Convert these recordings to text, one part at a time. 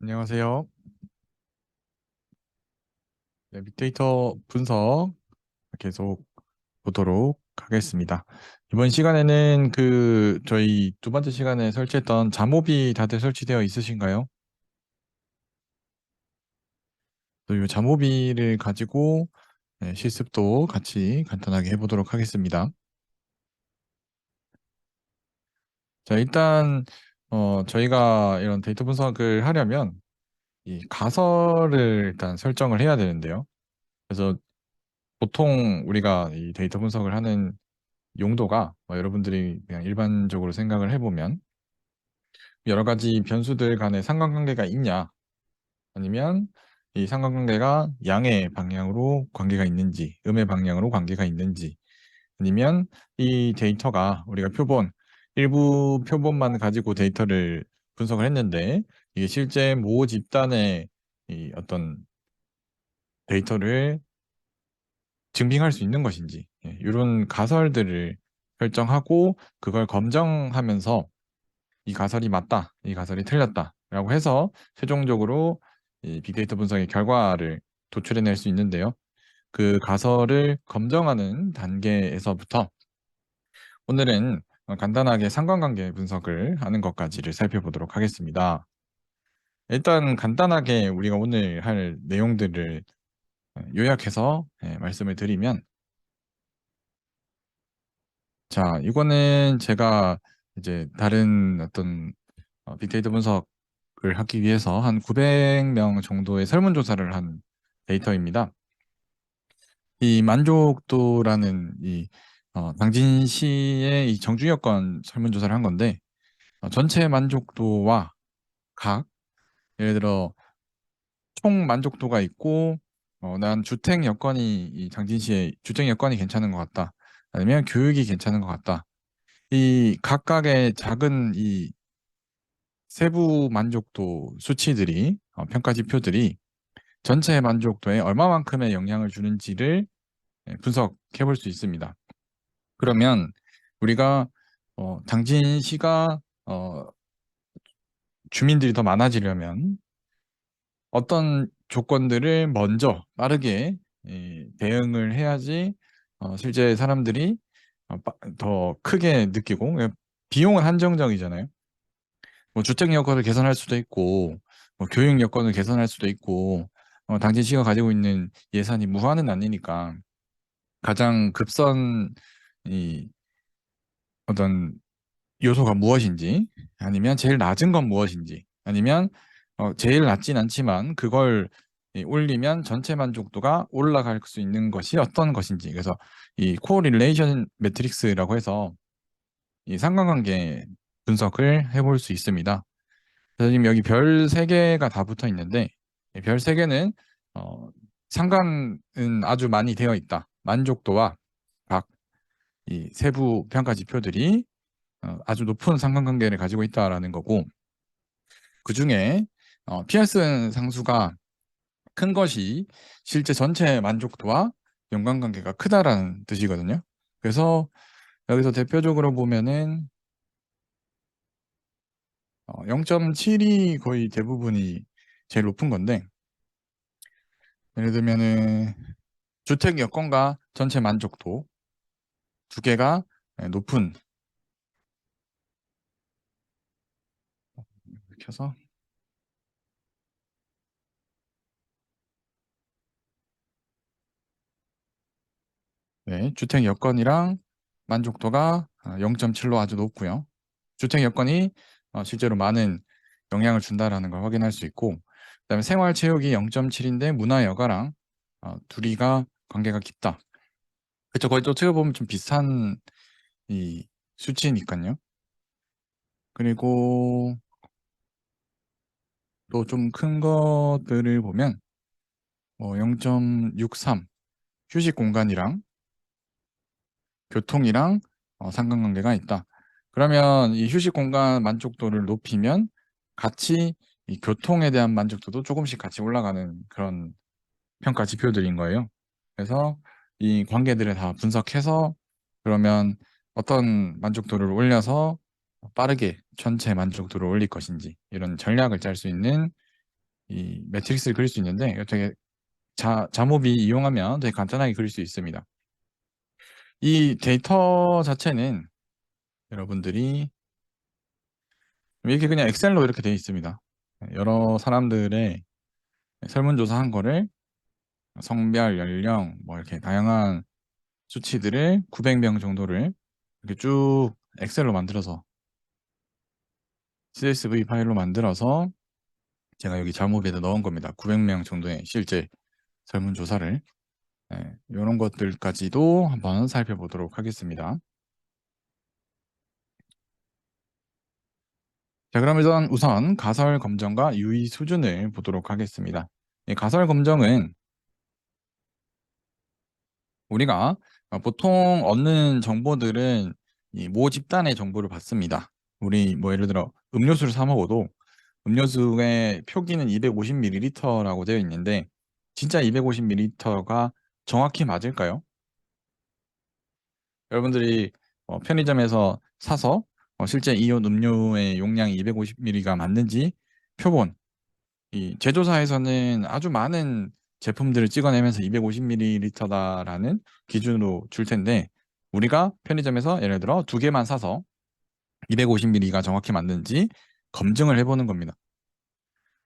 안녕하세요. 네, 빅데이터 분석 계속 보도록 하겠습니다. 이번 시간에는 저희 두 번째 시간에 설치했던 잠오비 다들 설치되어 있으신가요? 또 이 잠오비를 가지고 실습도 같이 간단하게 해보도록 하겠습니다. 자, 일단 저희가 이런 데이터 분석을 하려면 이 가설을 일단 설정을 해야 되는데요. 그래서 보통 우리가 이 데이터 분석을 하는 용도가 여러분들이 그냥 일반적으로 생각을 해보면 여러 가지 변수들 간의 상관관계가 있냐, 아니면 이 상관관계가 양의 방향으로 관계가 있는지, 음의 방향으로 관계가 있는지, 아니면 이 데이터가 우리가 일부 표본만 가지고 데이터를 분석을 했는데 이게 실제 모 집단의 이 어떤 데이터를 증빙할 수 있는 것인지, 이런 가설들을 설정하고 그걸 검증하면서 이 가설이 맞다, 이 가설이 틀렸다라고 해서 최종적으로 이 빅데이터 분석의 결과를 도출해낼 수 있는데요. 그 가설을 검증하는 단계에서부터 오늘은 간단하게 상관관계 분석을 하는 것까지를 살펴보도록 하겠습니다. 일단 간단하게 우리가 오늘 할 내용들을 요약해서 말씀을 드리면, 자, 이거는 제가 이제 다른 어떤 빅데이터 분석을 하기 위해서 한 900명 정도의 설문조사를 한 데이터입니다. 이 만족도라는 당진시의 이 정주여건 설문조사를 한 건데, 전체 만족도와 각, 예를 들어 총 만족도가 있고, 난 주택 여건이 이 당진시의 주택 여건이 괜찮은 것 같다, 아니면 교육이 괜찮은 것 같다. 이 각각의 작은 이 세부 만족도 수치들이 평가 지표들이 전체 만족도에 얼마만큼의 영향을 주는지를 분석해 볼 수 있습니다. 그러면 우리가 당진시가 주민들이 더 많아지려면 어떤 조건들을 먼저 빠르게 대응을 해야지 실제 사람들이 더 크게 느끼고, 비용은 한정적이잖아요. 뭐 주택 여건을 개선할 수도 있고, 뭐 교육 여건을 개선할 수도 있고, 당진시가 가지고 있는 예산이 무한은 아니니까 가장 급선 이 어떤 요소가 무엇인지, 아니면 제일 낮은 건 무엇인지, 아니면 제일 낮진 않지만 그걸 올리면 전체 만족도가 올라갈 수 있는 것이 어떤 것인지. 그래서 이 코릴레이션 매트릭스라고 해서 이 상관관계 분석을 해볼 수 있습니다. 그래서 지금 여기 별 3개가 다 붙어 있는데, 별 3개는 상관은 아주 많이 되어 있다. 만족도와 각 이 세부 평가 지표들이 아주 높은 상관관계를 가지고 있다라는 거고, 그 중에 피어슨 상수가 큰 것이 실제 전체 만족도와 연관관계가 크다라는 뜻이거든요. 그래서 여기서 대표적으로 보면은 0.7이 거의 대부분이 제일 높은 건데, 예를 들면은 주택 여건과 전체 만족도 두 개가 높은, 이렇게 해서 주택 여건이랑 만족도가 0.7로 아주 높고요. 주택 여건이 실제로 많은 영향을 준다라는 걸 확인할 수 있고, 그다음에 생활체육이 0.7인데 문화 여가랑 둘이가 관계가 깊다. 그렇죠. 거의 또 어떻게 보면 좀 비슷한 이 수치니까요. 그리고 또 좀 큰 것들을 보면 0.63 휴식 공간이랑 교통이랑 상관관계가 있다. 그러면 이 휴식 공간 만족도를 높이면 같이 이 교통에 대한 만족도도 조금씩 같이 올라가는 그런 평가 지표들인 거예요. 그래서 이 관계들을 다 분석해서 그러면 어떤 만족도를 올려서 빠르게 전체 만족도를 올릴 것인지, 이런 전략을 짤 수 있는 이 매트릭스를 그릴 수 있는데 이거 되게 자모비 이용하면 되게 간단하게 그릴 수 있습니다. 이 데이터 자체는 여러분들이 이렇게 그냥 엑셀로 이렇게 되어 있습니다. 여러 사람들의 설문조사한 거를 성별, 연령, 뭐 이렇게 다양한 수치들을 900명 정도를 이렇게 쭉 엑셀로 만들어서 CSV 파일로 만들어서 제가 여기 자모비에다 넣은 겁니다. 900명 정도의 실제 설문조사를 이런 것들까지도 한번 살펴보도록 하겠습니다. 자, 그럼 우선 가설 검정과 유의 수준을 보도록 하겠습니다. 가설 검정은 우리가 보통 얻는 정보들은 이 모 집단의 정보를 받습니다. 우리 뭐 예를 들어 음료수를 사 먹어도 음료수의 표기는 250ml라고 되어 있는데 진짜 250ml가 정확히 맞을까요? 여러분들이 편의점에서 사서 실제 이온 음료의 용량이 250ml가 맞는지 표본, 이 제조사에서는 아주 많은 제품들을 찍어내면서 250ml다라는 기준으로 줄 텐데 우리가 편의점에서 예를 들어 2개만 사서 250ml가 정확히 맞는지 검증을 해보는 겁니다.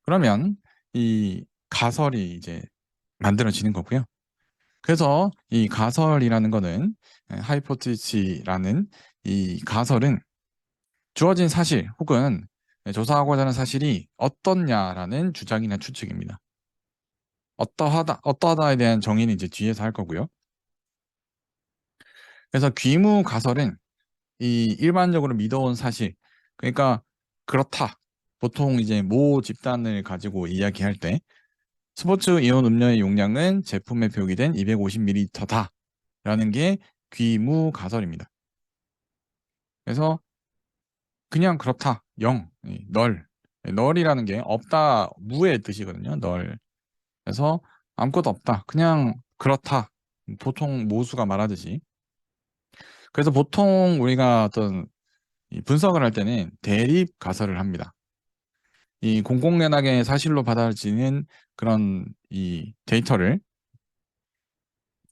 그러면 이 가설이 이제 만들어지는 거고요. 그래서 이 가설이라는 거는 하이포테시스라는 이 가설은 주어진 사실 혹은 조사하고자 하는 사실이 어떻냐라는 주장이나 추측입니다. 어떠하다에 대한 정의는 이제 뒤에서 할 거고요. 그래서 귀무 가설은 이 일반적으로 믿어온 사실, 그러니까 그렇다. 보통 이제 모 집단을 가지고 이야기할 때 스포츠 이온 음료의 용량은 제품에 표기된 250ml다라는 게 귀무 가설입니다. 그래서 그냥 그렇다. 널이라는 게 없다, 무의 뜻이거든요. 널. 그래서 아무것도 없다. 그냥 그렇다. 보통 모수가 말하듯이. 그래서 보통 우리가 어떤 이 분석을 할 때는 대립 가설을 합니다. 이 공공연하게 사실로 받아들이는 그런 이 데이터를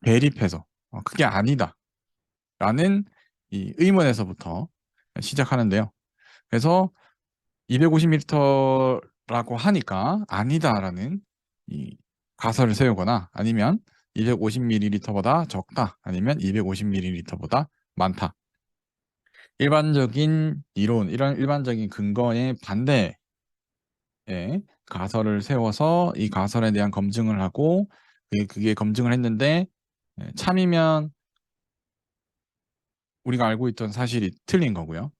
대립해서 그게 아니다. 라는 이 의문에서부터 시작하는데요. 그래서 250m라고 하니까 아니다라는 이 가설을 세우거나 아니면 250ml보다 적다 아니면 250ml보다 많다. 일반적인 이론, 이런 일반적인 근거에 반대의 가설을 세워서 이 가설에 대한 검증을 하고 그게 검증을 했는데 참이면 우리가 알고 있던 사실이 틀린 거고요.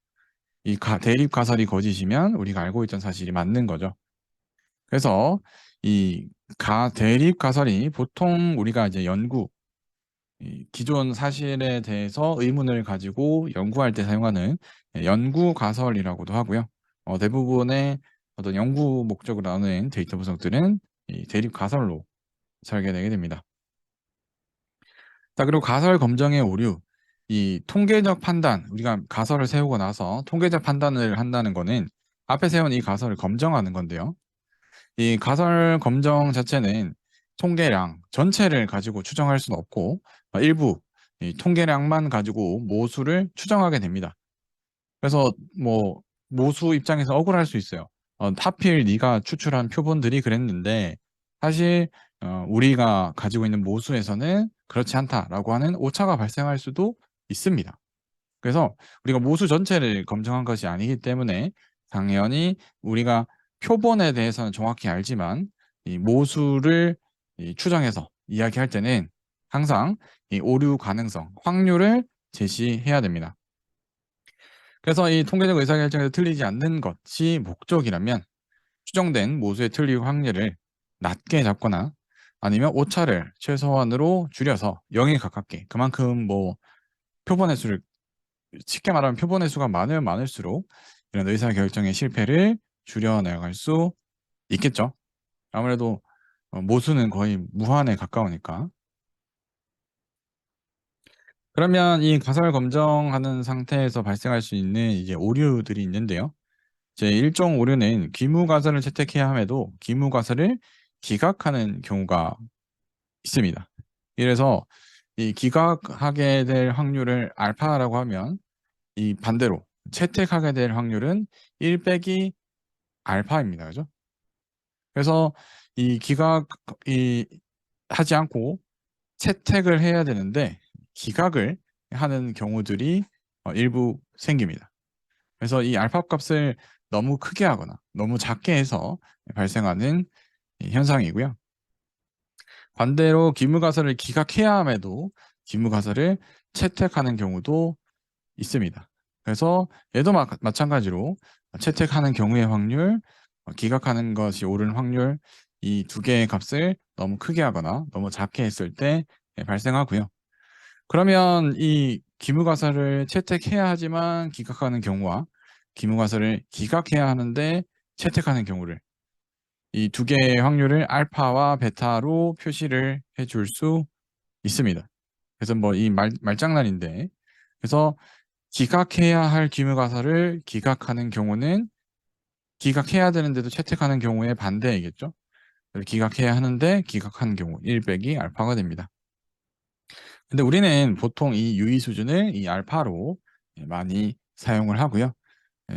이 대립 가설이 거짓이면 우리가 알고 있던 사실이 맞는 거죠. 그래서 이 대립 가설이 보통 우리가 이제 기존 사실에 대해서 의문을 가지고 연구할 때 사용하는 연구 가설이라고도 하고요. 대부분의 어떤 연구 목적으로 나오는 데이터 분석들은 이 대립 가설로 설계되게 됩니다. 자, 그리고 가설 검정의 오류. 이 통계적 판단, 우리가 가설을 세우고 나서 통계적 판단을 한다는 거는 앞에 세운 이 가설을 검증하는 건데요. 이 가설 검정 자체는 통계량 전체를 가지고 추정할 수는 없고 일부 이 통계량만 가지고 모수를 추정하게 됩니다. 그래서 뭐 모수 입장에서 억울할 수 있어요. 하필 네가 추출한 표본들이 그랬는데 사실 우리가 가지고 있는 모수에서는 그렇지 않다라고 하는 오차가 발생할 수도 있습니다. 그래서 우리가 모수 전체를 검증한 것이 아니기 때문에 당연히 우리가 표본에 대해서는 정확히 알지만 이 모수를 추정해서 이야기할 때는 항상 이 오류 가능성, 확률을 제시해야 됩니다. 그래서 이 통계적 의사결정에서 틀리지 않는 것이 목적이라면 추정된 모수의 틀릴 확률을 낮게 잡거나 아니면 오차를 최소한으로 줄여서 0에 가깝게 그만큼 뭐 표본의 수를 쉽게 말하면 표본의 수가 많으면 많을수록 이런 의사결정의 실패를 줄여나갈 수 있겠죠. 아무래도 모수는 거의 무한에 가까우니까. 그러면 이 가설 검정하는 상태에서 발생할 수 있는 이제 오류들이 있는데요. 제1.5류는 귀무가설을 채택해야 함에도 귀무가설을 기각하는 경우가 있습니다. 이래서 이 기각하게 될 확률을 알파라고 하면 이 반대로 채택하게 될 확률은 1 빼기 알파입니다. 그죠? 그래서 이 기각이 하지 않고 채택을 해야 되는데 기각을 하는 경우들이 일부 생깁니다. 그래서 이 알파 값을 너무 크게 하거나 너무 작게 해서 발생하는 현상이고요. 반대로 기무가설을 기각해야 함에도 기무가설을 채택하는 경우도 있습니다. 그래서 얘도 마찬가지로 채택하는 경우의 확률, 기각하는 것이 옳은 확률, 이 두 개의 값을 너무 크게 하거나 너무 작게 했을 때 발생하고요. 그러면 이 기무가설을 채택해야 하지만 기각하는 경우와 기무가설을 기각해야 하는데 채택하는 경우를 이 두 개의 확률을 알파와 베타로 표시를 해줄 수 있습니다. 그래서 뭐 이 말장난인데 그래서 기각해야 할 기무가설을 기각하는 경우는 기각해야 되는데도 채택하는 경우의 반대이겠죠. 기각해야 하는데 기각하는 경우 1 빼기 알파가 됩니다. 근데 우리는 보통 이 유의 수준을 이 알파로 많이 사용을 하고요.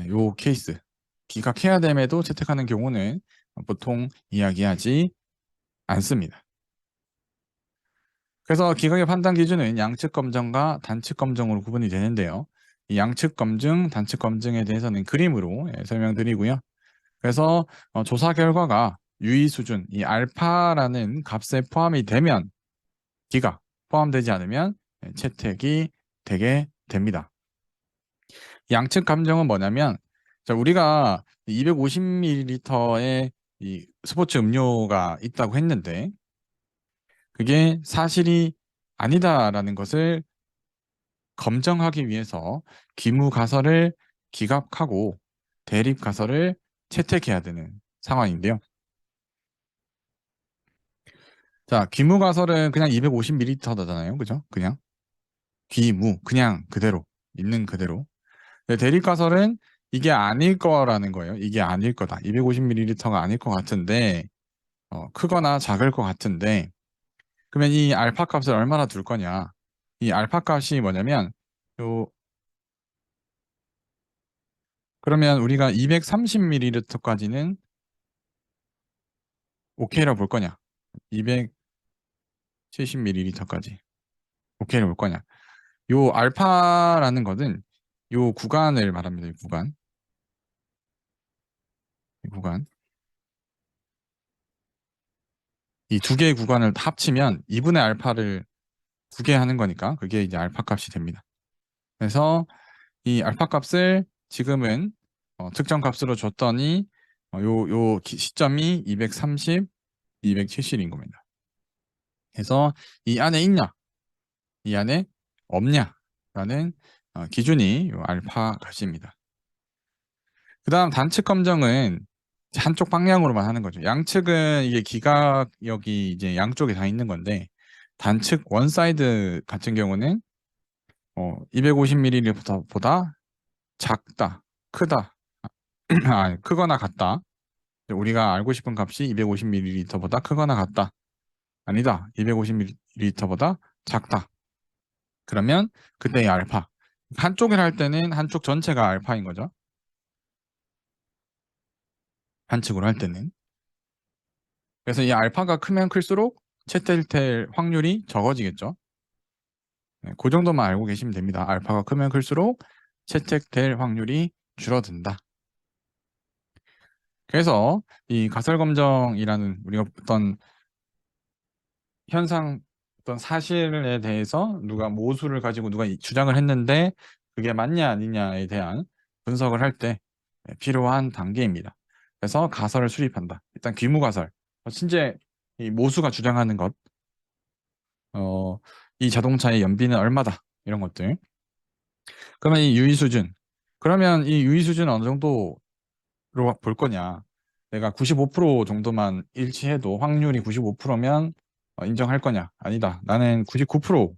요 케이스 기각해야 됨에도 채택하는 경우는 보통 이야기하지 않습니다. 그래서 기각의 판단 기준은 양측 검증과 단측 검증으로 구분이 되는데요. 이 양측 검증, 단측 검증에 대해서는 그림으로 설명드리고요. 그래서 조사 결과가 유의 수준, 이 알파라는 값에 포함이 되면 기각, 포함되지 않으면 채택이 되게 됩니다. 양측 감정은 뭐냐면 자, 우리가 250ml의 이 스포츠 음료가 있다고 했는데 그게 사실이 아니다라는 것을 검증하기 위해서 기무 가설을 기각하고 대립 가설을 채택해야 되는 상황인데요. 자, 기무 가설은 그냥 250ml잖아요. 그죠? 그냥 기무 그냥 그대로 있는 그대로. 대립 가설은 이게 아닐 거라는 거예요. 이게 아닐 거다. 250ml가 아닐 것 같은데 크거나 작을 것 같은데 그러면 이 알파 값을 얼마나 둘 거냐? 이 알파 값이 뭐냐면 요 그러면 우리가 230ml까지는 오케이라고 볼 거냐? 270ml까지 오케이라고 볼 거냐? 요 알파라는 것은 요 구간을 말합니다. 이 구간. 이 구간. 이 두 개의 구간을 합치면 2분의 알파를 두 개 하는 거니까 그게 이제 알파 값이 됩니다. 그래서 이 알파 값을 지금은 특정 값으로 줬더니 요 시점이 230, 270인 겁니다. 그래서 이 안에 있냐, 이 안에 없냐라는 기준이 요 알파 값입니다. 그 다음 단측 검정은 한쪽 방향으로만 하는 거죠. 양측은 이게 기각력이 이제 양쪽에 다 있는 건데 단측 원사이드 같은 경우는 250ml보다 작다, 크다, 크거나 같다. 우리가 알고 싶은 값이 250ml보다 크거나 같다. 아니다. 250ml보다 작다. 그러면 그때의 알파. 한쪽을 할 때는 한쪽 전체가 알파인 거죠. 반측으로 할 때는. 그래서 이 알파가 크면 클수록 채택될 확률이 적어지겠죠. 네, 그 정도만 알고 계시면 됩니다. 알파가 크면 클수록 채택될 확률이 줄어든다. 그래서 이 가설검정이라는 우리가 어떤 현상, 어떤 사실에 대해서 누가 모수를 가지고 누가 주장을 했는데 그게 맞냐 아니냐에 대한 분석을 할 때 필요한 단계입니다. 그래서 가설을 수립한다. 일단 귀무가설. 실제 이 모수가 주장하는 것, 이 자동차의 연비는 얼마다 이런 것들. 그러면 이 유의 수준. 그러면 이 유의 수준은 어느 정도로 볼 거냐? 내가 95% 정도만 일치해도 확률이 95%면 인정할 거냐? 아니다. 나는 99%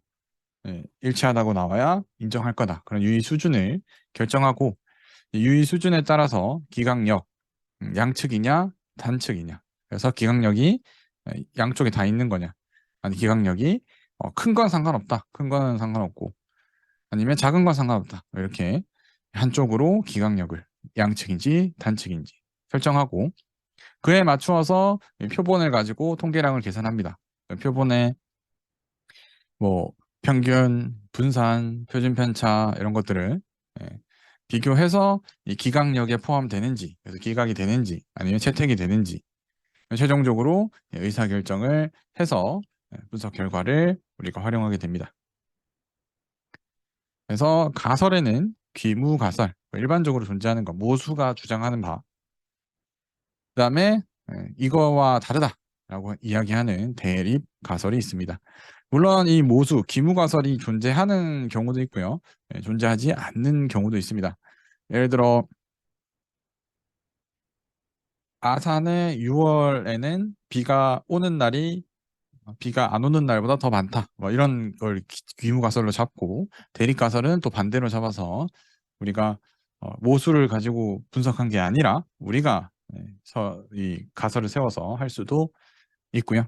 일치하다고 나와야 인정할 거다. 그런 유의 수준을 결정하고 유의 수준에 따라서 기강력, 양측이냐 단측이냐. 그래서 기강력이 양쪽에 다 있는 거냐. 아니 기강력이 큰 건 상관없다. 큰 거는 상관없고 아니면 작은 건 상관없다. 이렇게 한쪽으로 기강력을 양측인지 단측인지 설정하고 그에 맞추어서 표본을 가지고 통계량을 계산합니다. 표본에 뭐 평균, 분산, 표준 편차 이런 것들을 예, 비교해서 이 기강력에 포함되는지, 그래서 기각이 되는지 아니면 채택이 되는지 최종적으로 의사결정을 해서 분석 결과를 우리가 활용하게 됩니다. 그래서 가설에는 귀무가설, 일반적으로 존재하는 것, 모수가 주장하는 바, 그다음에 이거와 다르다라고 이야기하는 대립 가설이 있습니다. 물론 이 모수, 귀무가설이 존재하는 경우도 있고요. 존재하지 않는 경우도 있습니다. 예를 들어 아산의 6월에는 비가 안 오는 날보다 더 많다. 뭐 이런 걸 귀무가설로 잡고 대립가설은 또 반대로 잡아서 우리가 모수를 가지고 분석한 게 아니라 우리가 이 가설을 세워서 할 수도 있고요.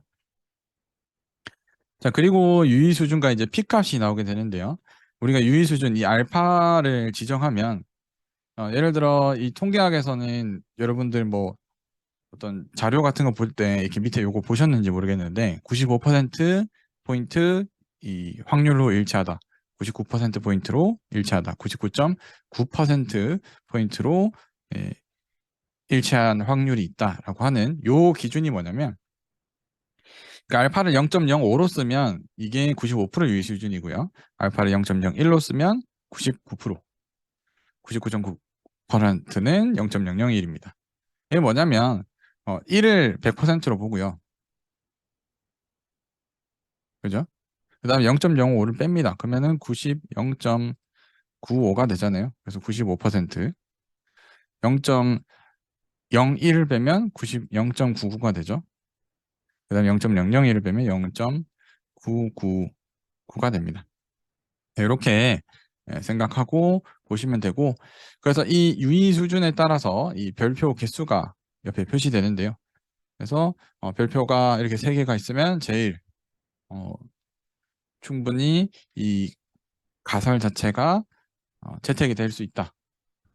자, 그리고 유의수준과 이제 P값이 나오게 되는데요. 우리가 유의수준, 이 알파를 지정하면 예를 들어 이 통계학에서는 여러분들 뭐 어떤 자료 같은 거 볼 때 이렇게 밑에 요거 보셨는지 모르겠는데 95% 포인트 이 확률로 일치하다. 99% 포인트로 일치하다. 99.9% 포인트로 일치한 확률이 있다라고 하는 요 기준이 뭐냐면 그러니까 알파를 0.05로 쓰면 이게 95% 유의 수준이고요. 알파를 0.01로 쓰면 99%, 99.9%는 0.001입니다. 이게 뭐냐면 1을 100%로 보고요. 그죠? 그 다음에 0.05를 뺍니다. 그러면은 90.0.95가 되잖아요. 그래서 95%, 0.01을 빼면 0.99가 되죠. 그 다음에 0.001을 빼면 0.999가 됩니다. 이렇게 생각하고 보시면 되고, 그래서 이 유의 수준에 따라서 이 별표 개수가 옆에 표시되는데요. 그래서 별표가 이렇게 3개가 있으면 제일 충분히 이 가설 자체가 채택이 될 수 있다.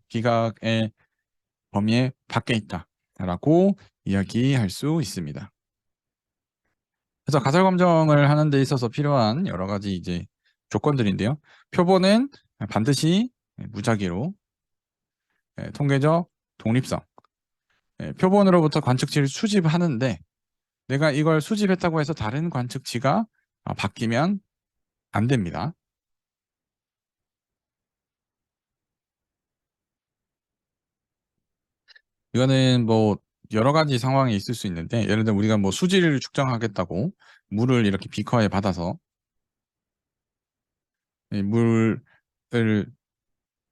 기각의 범위의 밖에 있다라고 이야기할 수 있습니다. 그래서 가설 검정을 하는 데 있어서 필요한 여러 가지 이제 조건들인데요. 표본은 반드시 무작위로 통계적 독립성, 표본으로부터 관측치를 수집하는데 내가 이걸 수집했다고 해서 다른 관측치가 바뀌면 안 됩니다. 이거는 뭐 여러 가지 상황이 있을 수 있는데 예를 들어 우리가 뭐 수질을 측정하겠다고 물을 이렇게 비커에 받아서 이 물을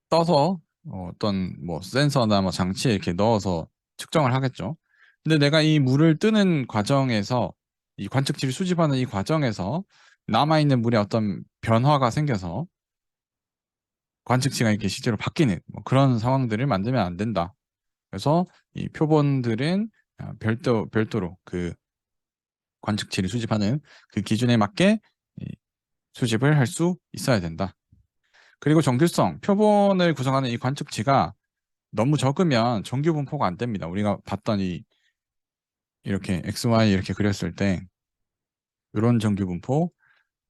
떠서 어떤 뭐 센서나 뭐 장치에 이렇게 넣어서 측정을 하겠죠. 근데 내가 이 물을 뜨는 과정에서 이 관측치를 수집하는 이 과정에서 남아있는 물에 어떤 변화가 생겨서 관측치가 이렇게 실제로 바뀌는 뭐 그런 상황들을 만들면 안 된다. 그래서 이 표본들은 별도로 그 관측치를 수집하는 그 기준에 맞게 수집을 할 수 있어야 된다. 그리고 정규성, 표본을 구성하는 이 관측치가 너무 적으면 정규 분포가 안 됩니다. 우리가 봤던 이렇게 XY 이렇게 그렸을 때 이런 정규 분포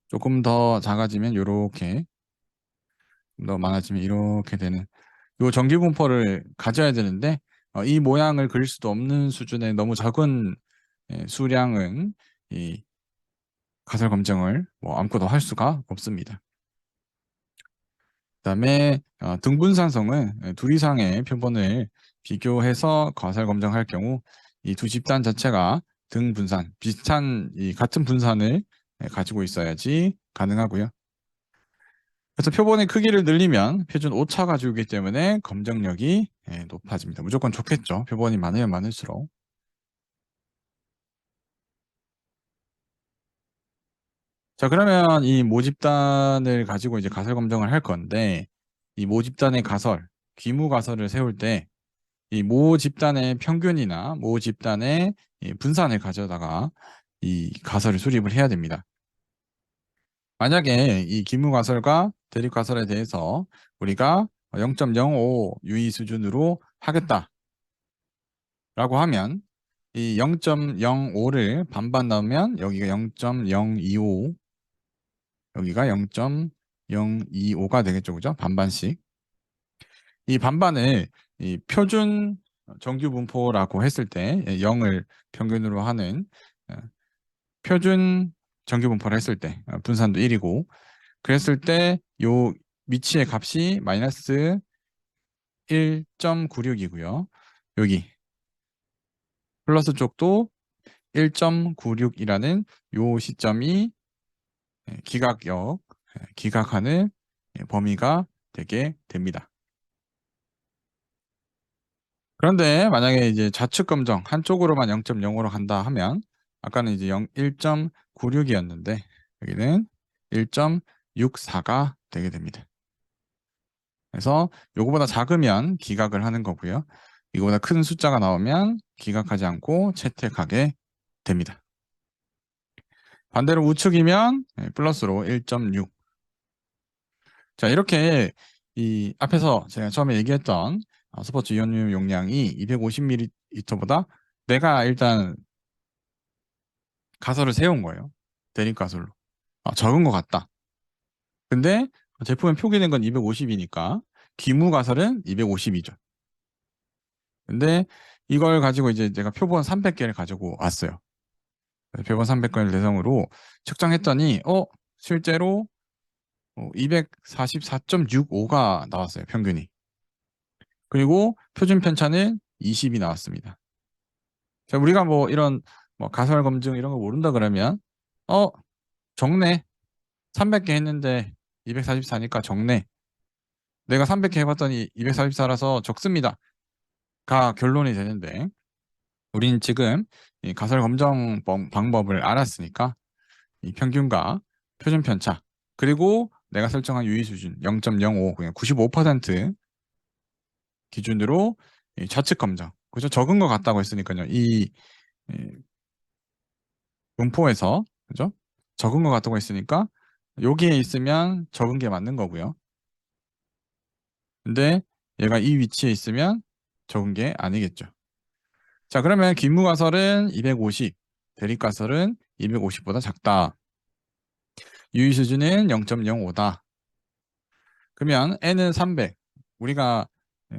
조금 더 작아지면 이렇게 더 많아지면 이렇게 되는 이 정규 분포를 가져야 되는데 이 모양을 그릴 수도 없는 수준의 너무 작은 수량은 이 가설 검증을 뭐 아무것도 할 수가 없습니다. 그다음에 등분산성은 둘 이상의 표본을 비교해서 가설 검증할 경우 이 두 집단 자체가 등분산, 비슷한 같은 분산을 가지고 있어야지 가능하고요. 그래서 표본의 크기를 늘리면 표준 오차가 줄기 때문에 검정력이 높아집니다. 무조건 좋겠죠. 표본이 많으면 많을수록. 자, 그러면 이 모집단을 가지고 이제 가설 검증을 할 건데 이 모집단의 가설, 귀무 가설을 세울 때 이 모 집단의 평균이나 모 집단의 이 분산을 가져다가 이 가설을 수립을 해야 됩니다. 만약에 이 귀무 가설과 대립 가설에 대해서 우리가 0.05 유의 수준으로 하겠다라고 하면 이 0.05를 반반 넣으면 여기가 0.025, 여기가 0.025가 되겠죠, 그죠? 반반씩. 이 반반을 이 표준 정규 분포라고 했을 때 0을 평균으로 하는 표준 정규 분포를 했을 때 분산도 1이고, 그랬을 때 요 위치의 값이 마이너스 1.96이고요. 여기 플러스 쪽도 1.96이라는 요 시점이 기각역, 기각하는 범위가 되게 됩니다. 그런데 만약에 이제 좌측 검정 한쪽으로만 0.05로 간다 하면 아까는 이제 1.96이었는데 여기는 1.64가 되게 됩니다. 그래서 요거보다 작으면 기각을 하는 거고요. 이거보다 큰 숫자가 나오면 기각하지 않고 채택하게 됩니다. 반대로 우측이면 플러스로 1.6. 자, 이렇게 이 앞에서 제가 처음에 얘기했던 스포츠 이온유 용량이 250ml보다 내가 일단 가설을 세운 거예요. 대립 가설로. 적은 것 같다. 근데 제품에 표기된 건 250이니까 기무 가설은 250이죠. 근데 이걸 가지고 이제 제가 표본 300개를 가지고 왔어요. 표본 300개를 대상으로 측정했더니 실제로 244.65가 나왔어요. 평균이. 그리고 표준 편차는 20이 나왔습니다. 자, 우리가 뭐 이런 뭐 가설 검증 이런 거 모른다 그러면 어 적네. 300개 했는데 244니까 적네. 내가 300개 해봤더니 244라서 적습니다. 가 결론이 되는데 우리는 지금 이 가설 검정 방법을 알았으니까 이 평균과 표준 편차 그리고 내가 설정한 유의 수준 0.05 그냥 95% 기준으로 이 좌측 검정 그죠? 적은 것 같다고 했으니까요. 이 분포에서 그죠? 적은 것 같다고 했으니까 여기에 있으면 적은 게 맞는 거고요. 근데 얘가 이 위치에 있으면 적은 게 아니겠죠. 자, 그러면 기무가설은 250, 대립가설은 250보다 작다. 유의수준은 0.05다. 그러면 n은 300. 우리가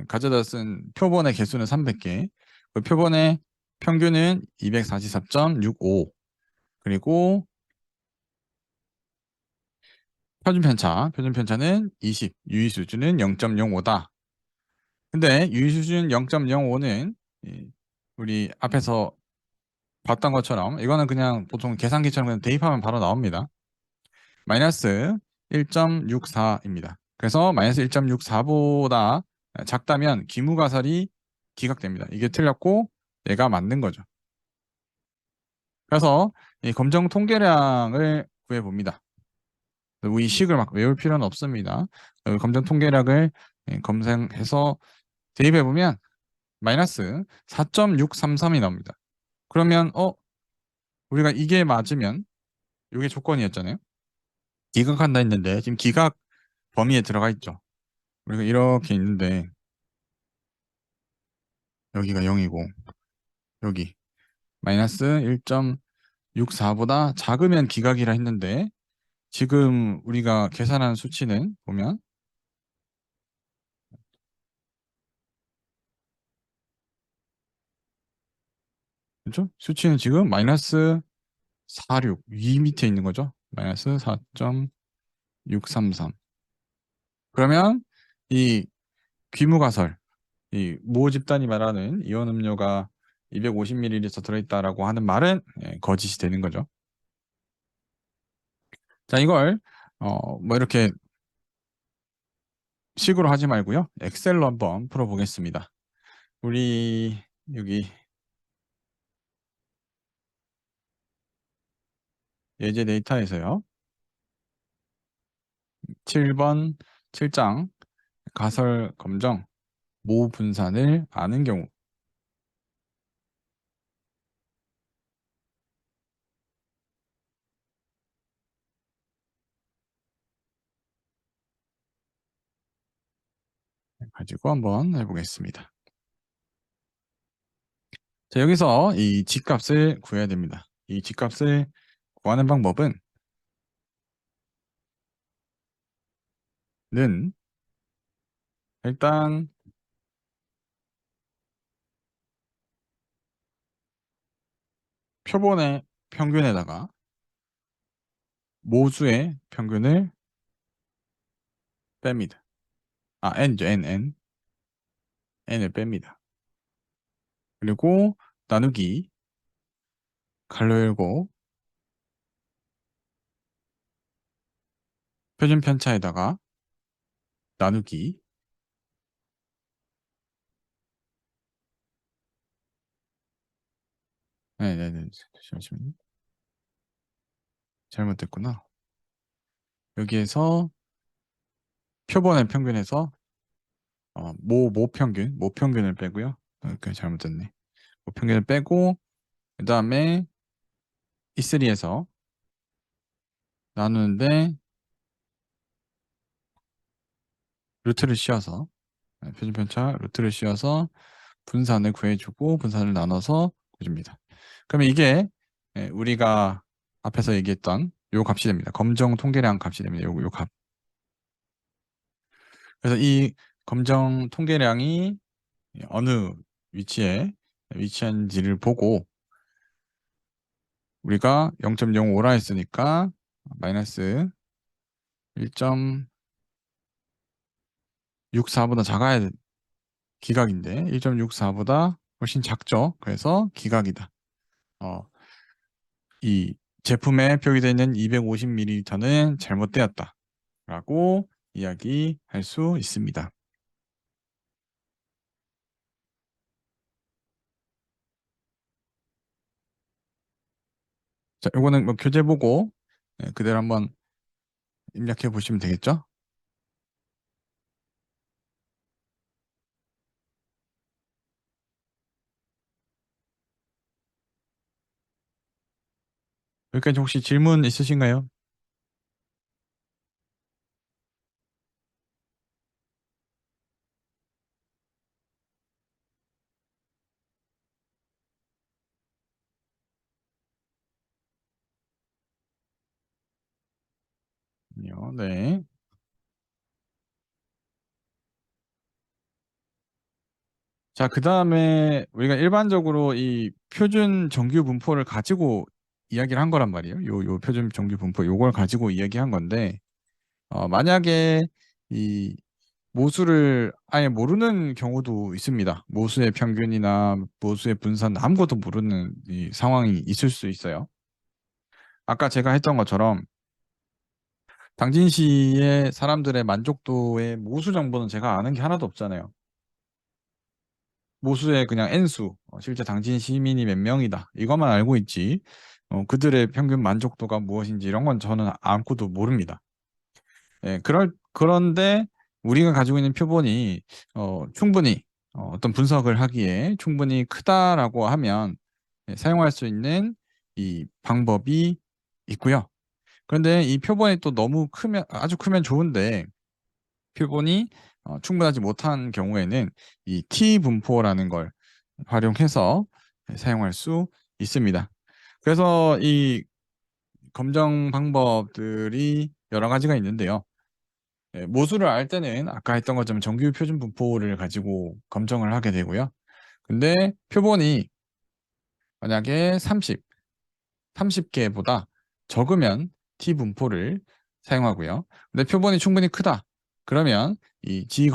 가져다 쓴 표본의 개수는 300개. 그 표본의 평균은 244.65. 그리고 표준 편차는 20. 유의수준은 0.05다. 근데 유의수준 0.05는 우리 앞에서 봤던 것처럼 이거는 그냥 보통 계산기처럼 그냥 대입하면 바로 나옵니다. 마이너스 1.64입니다. 그래서 마이너스 1.64보다 작다면 기무가설이 기각됩니다. 이게 틀렸고 얘가 맞는 거죠. 그래서 이 검정 통계량을 구해봅니다. 이 식을 막 외울 필요는 없습니다. 검정 통계량을 검색해서 대입해보면 마이너스 4.633이 나옵니다. 그러면 우리가 이게 맞으면 이게 조건이었잖아요. 기각한다 했는데 지금 기각 범위에 들어가 있죠. 우리가 이렇게 있는데 여기가 0이고 여기 마이너스 1.64보다 작으면 기각이라 했는데 지금 우리가 계산한 수치는 보면 그렇죠? 수치는 지금 마이너스 46, 위 밑에 있는 거죠. 마이너스 4.633. 그러면 이 귀무가설, 이 모 집단이 말하는 이온 음료가 250ml 들어있다라고 하는 말은 거짓이 되는 거죠. 자, 이걸 뭐 이렇게 식으로 하지 말고요. 엑셀로 한번 풀어보겠습니다. 우리 여기 예제 데이터에서요. 7번 7장 가설 검정 모 분산을 아는 경우. 가지고 한번 해보겠습니다. 자, 여기서 이 집값을 구해야 됩니다. 이 집값을 구하는 방법은 일단 표본의 평균에다가 모수의 평균을 뺍니다. n죠, n을 뺍니다. 그리고 나누기 가로 열고 표준 편차에다가 나누기 네네네 잠시만요. 잘못됐구나. 여기에서 표본의 평균에서 모평균을 빼고요. 이렇게 잘못됐네. 모평균을 빼고 그 다음에 E3에서 나누는데 루트를 씌워서 표준 편차 루트를 씌워서 분산을 구해주고 분산을 나눠서 구해줍니다. 그러면 이게 우리가 앞에서 얘기했던 요 값이 됩니다. 검정 통계량 값이 됩니다. 요 값. 그래서 이 검정 통계량이 어느 위치에 위치한지를 보고 우리가 0.05라 했으니까 마이너스 1.64보다 작아야 기각인데 1.64보다 훨씬 작죠. 그래서 기각이다. 이 제품에 표기되어 있는 250ml는 잘못되었다. 라고 이야기할 수 있습니다. 자, 요거는 뭐 교재 보고 그대로 한번 입력해 보시면 되겠죠? 여기까지 혹시 질문 있으신가요? 아니요. 네. 자, 그 다음에 우리가 일반적으로 이 표준 정규 분포를 가지고 이야기를 한 거란 말이에요. 요 표준 정규 분포 요걸 가지고 이야기한 건데 만약에 이 모수를 아예 모르는 경우도 있습니다. 모수의 평균이나 모수의 분산 아무것도 모르는 이 상황이 있을 수 있어요. 아까 제가 했던 것처럼 당진시의 사람들의 만족도의 모수 정보는 제가 아는 게 하나도 없잖아요. 모수의 그냥 N수, 실제 당진 시민이 몇 명이다. 이것만 알고 있지. 그들의 평균 만족도가 무엇인지 이런 건 저는 아무것도 모릅니다. 예, 그런데 우리가 가지고 있는 표본이 충분히 어떤 분석을 하기에 충분히 크다라고 하면 사용할 수 있는 이 방법이 있고요. 그런데 이 표본이 또 너무 크면 아주 크면 좋은데 표본이 충분하지 못한 경우에는 이 T 분포라는 걸 활용해서 사용할 수 있습니다. 그래서 이 검정 방법들이 여러 가지가 있는데요. 모수를 알 때는 아까 했던 것처럼 정규 표준 분포를 가지고 검정을 하게 되고요. 근데 표본이 만약에 30개보다 적으면 T 분포를 사용하고요. 근데 표본이 충분히 크다. 그러면 이 G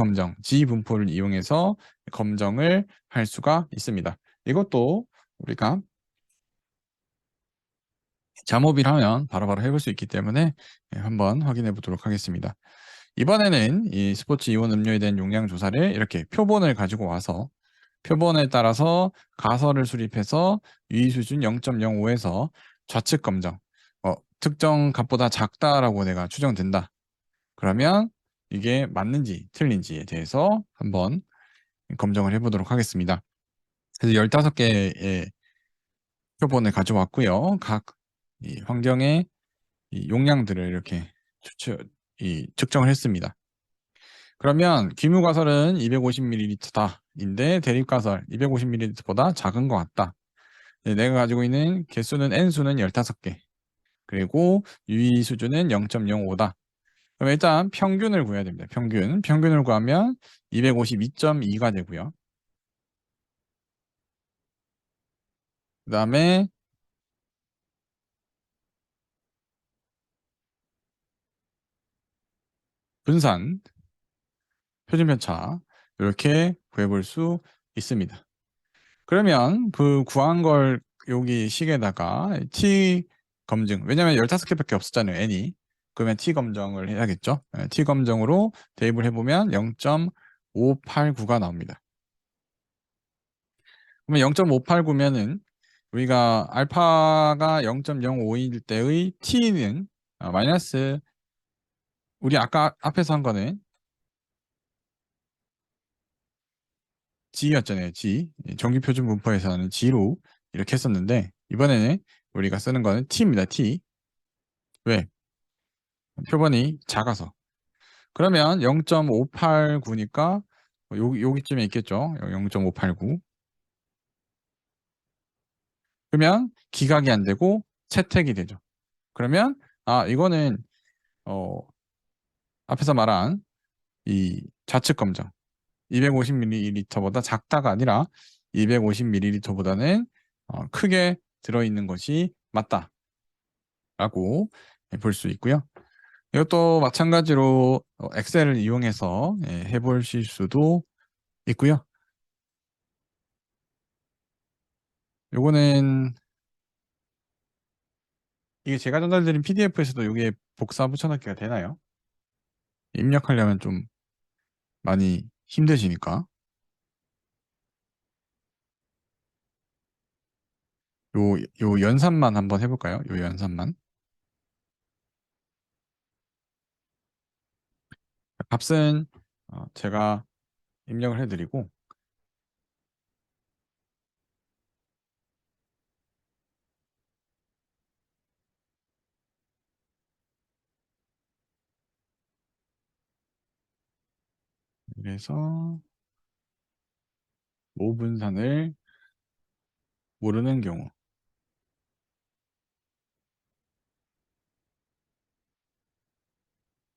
분포를 이용해서 검정을 할 수가 있습니다. 이것도 우리가 잠오비를 하면 바로바로 해볼 수 있기 때문에 한번 확인해 보도록 하겠습니다. 이번에는 이 스포츠 이온 음료에 대한 용량 조사를 이렇게 표본을 가지고 와서 표본에 따라서 가설을 수립해서 유의 수준 0.05에서 좌측 검정 특정 값보다 작다라고 내가 추정된다. 그러면 이게 맞는지 틀린지에 대해서 한번 검정을 해보도록 하겠습니다. 그래서 15개의 표본을 가져왔고요. 각 이 환경의 이 용량들을 이렇게 측정을 했습니다. 그러면 기무가설은 250ml다 인데 대립가설 250ml보다 작은 것 같다. 내가 가지고 있는 개수는 N수는 15개 그리고 유의 수준은 0.05다. 그럼 일단 평균을 구해야 됩니다. 평균을 구하면 252.2가 되고요. 그 다음에 분산, 표준편차 이렇게 구해볼 수 있습니다. 그러면 그 구한 걸 여기 식에다가 T 검증, 왜냐면 15개밖에 없었잖아요, N이. 그러면 T 검정을 해야겠죠. T 검정으로 대입을 해보면 0.589가 나옵니다. 그러면 0.589면은 우리가 알파가 0.05일 때의 T는 마이너스, 우리 아까 앞에서 한 거는 G였잖아요. G. 정기표준 분포에서는 G로 이렇게 했었는데 이번에는 우리가 쓰는 거는 T입니다. T. 왜? 표본이 작아서. 그러면 0.589니까 여기쯤에 있겠죠. 0.589. 그러면 기각이 안 되고 채택이 되죠. 그러면 이거는 어, 앞에서 말한 이 좌측 검정 250ml보다 작다가 아니라 250ml보다는 크게 들어있는 것이 맞다라고 볼 수 있고요. 이것도 마찬가지로 엑셀을 이용해서 해보실 수도 있고요. 요거는 이게 제가 전달드린 PDF에서도 이게 복사 붙여넣기가 되나요? 입력하려면 좀 많이 힘드시니까 요 연산만 한번 해볼까요? 요 연산만. 값은 제가 입력을 해드리고 그래서 모분산을 모르는 경우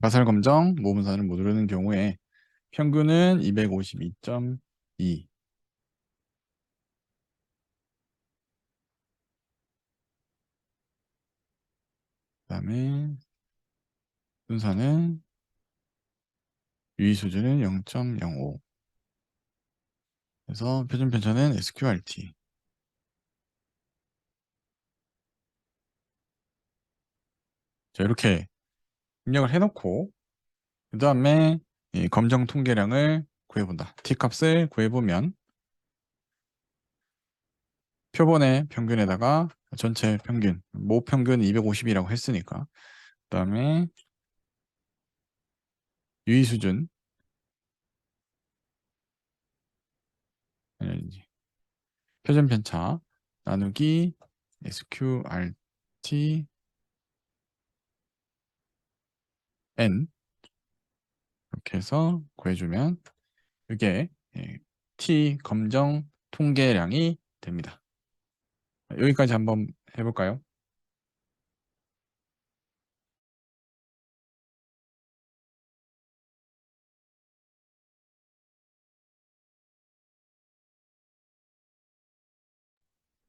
가설 검정 모분산을 모르는 경우에 평균은 252.2, 그다음에 분산은 유의 수준은 0.05. 그래서 표준 편차는 SQRT. 자, 이렇게 입력을 해놓고 그 다음에 이 검정 통계량을 구해본다. T값을 구해보면 표본의 평균에다가 전체 평균, 모 평균 250이라고 했으니까 그 다음에 유의 수준 아니지, 표준 편차 나누기 SQRT N 이렇게 해서 구해주면 이게 T 검정 통계량이 됩니다. 여기까지 한번 해볼까요?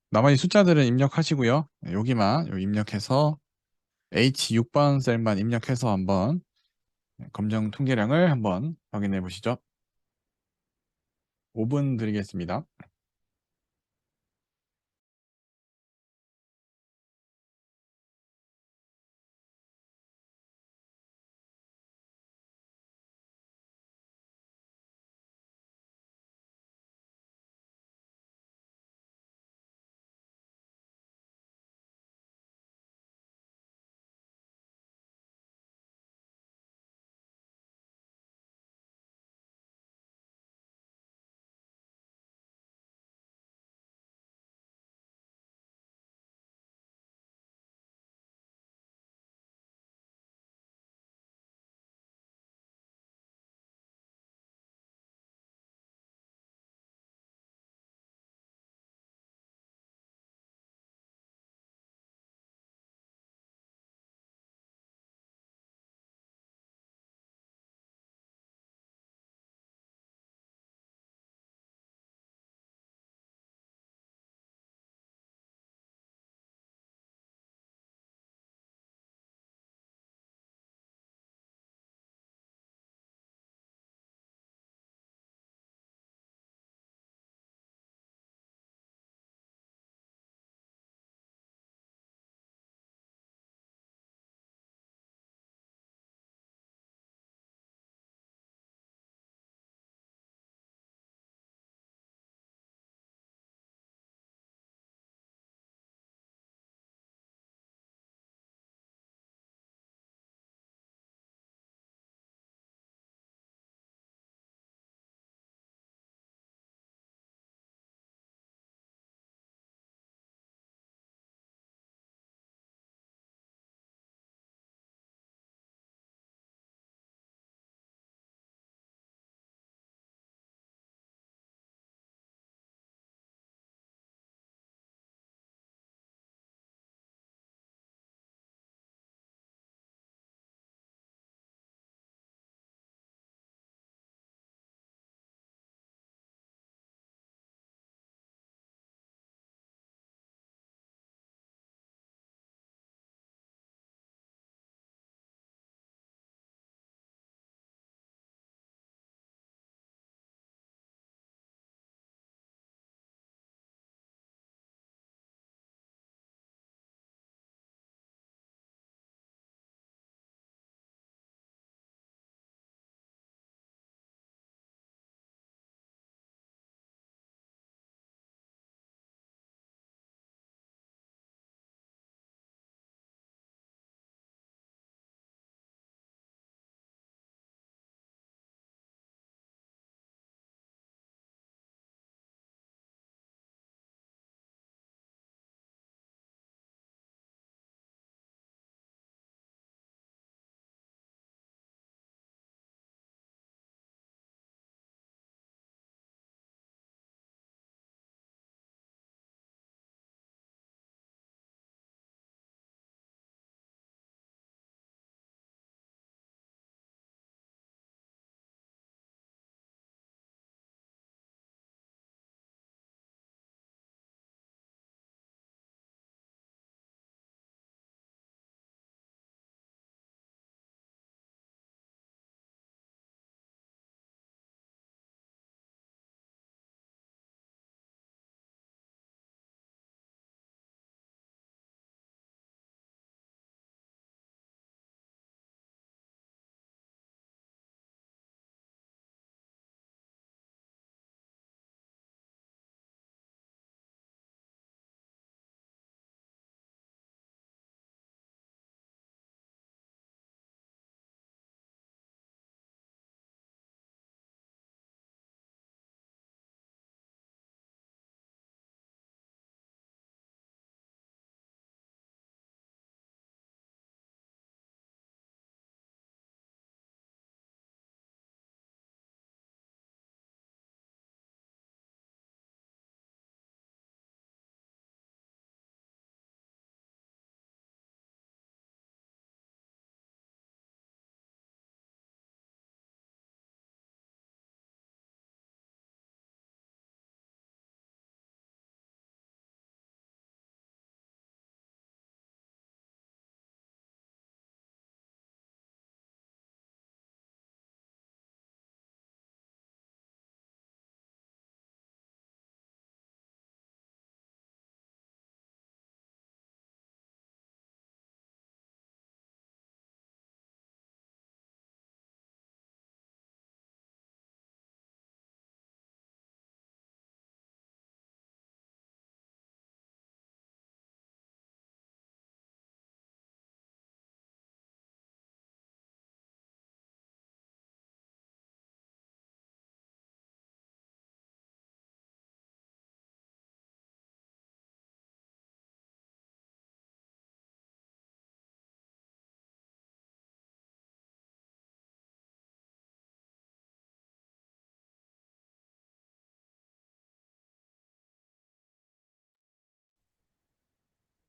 나머지 숫자들은 입력하시고요. 여기만 입력해서 H6번 셀만 입력해서 한번 검정 통계량을 한번 확인해 보시죠. 5분 드리겠습니다.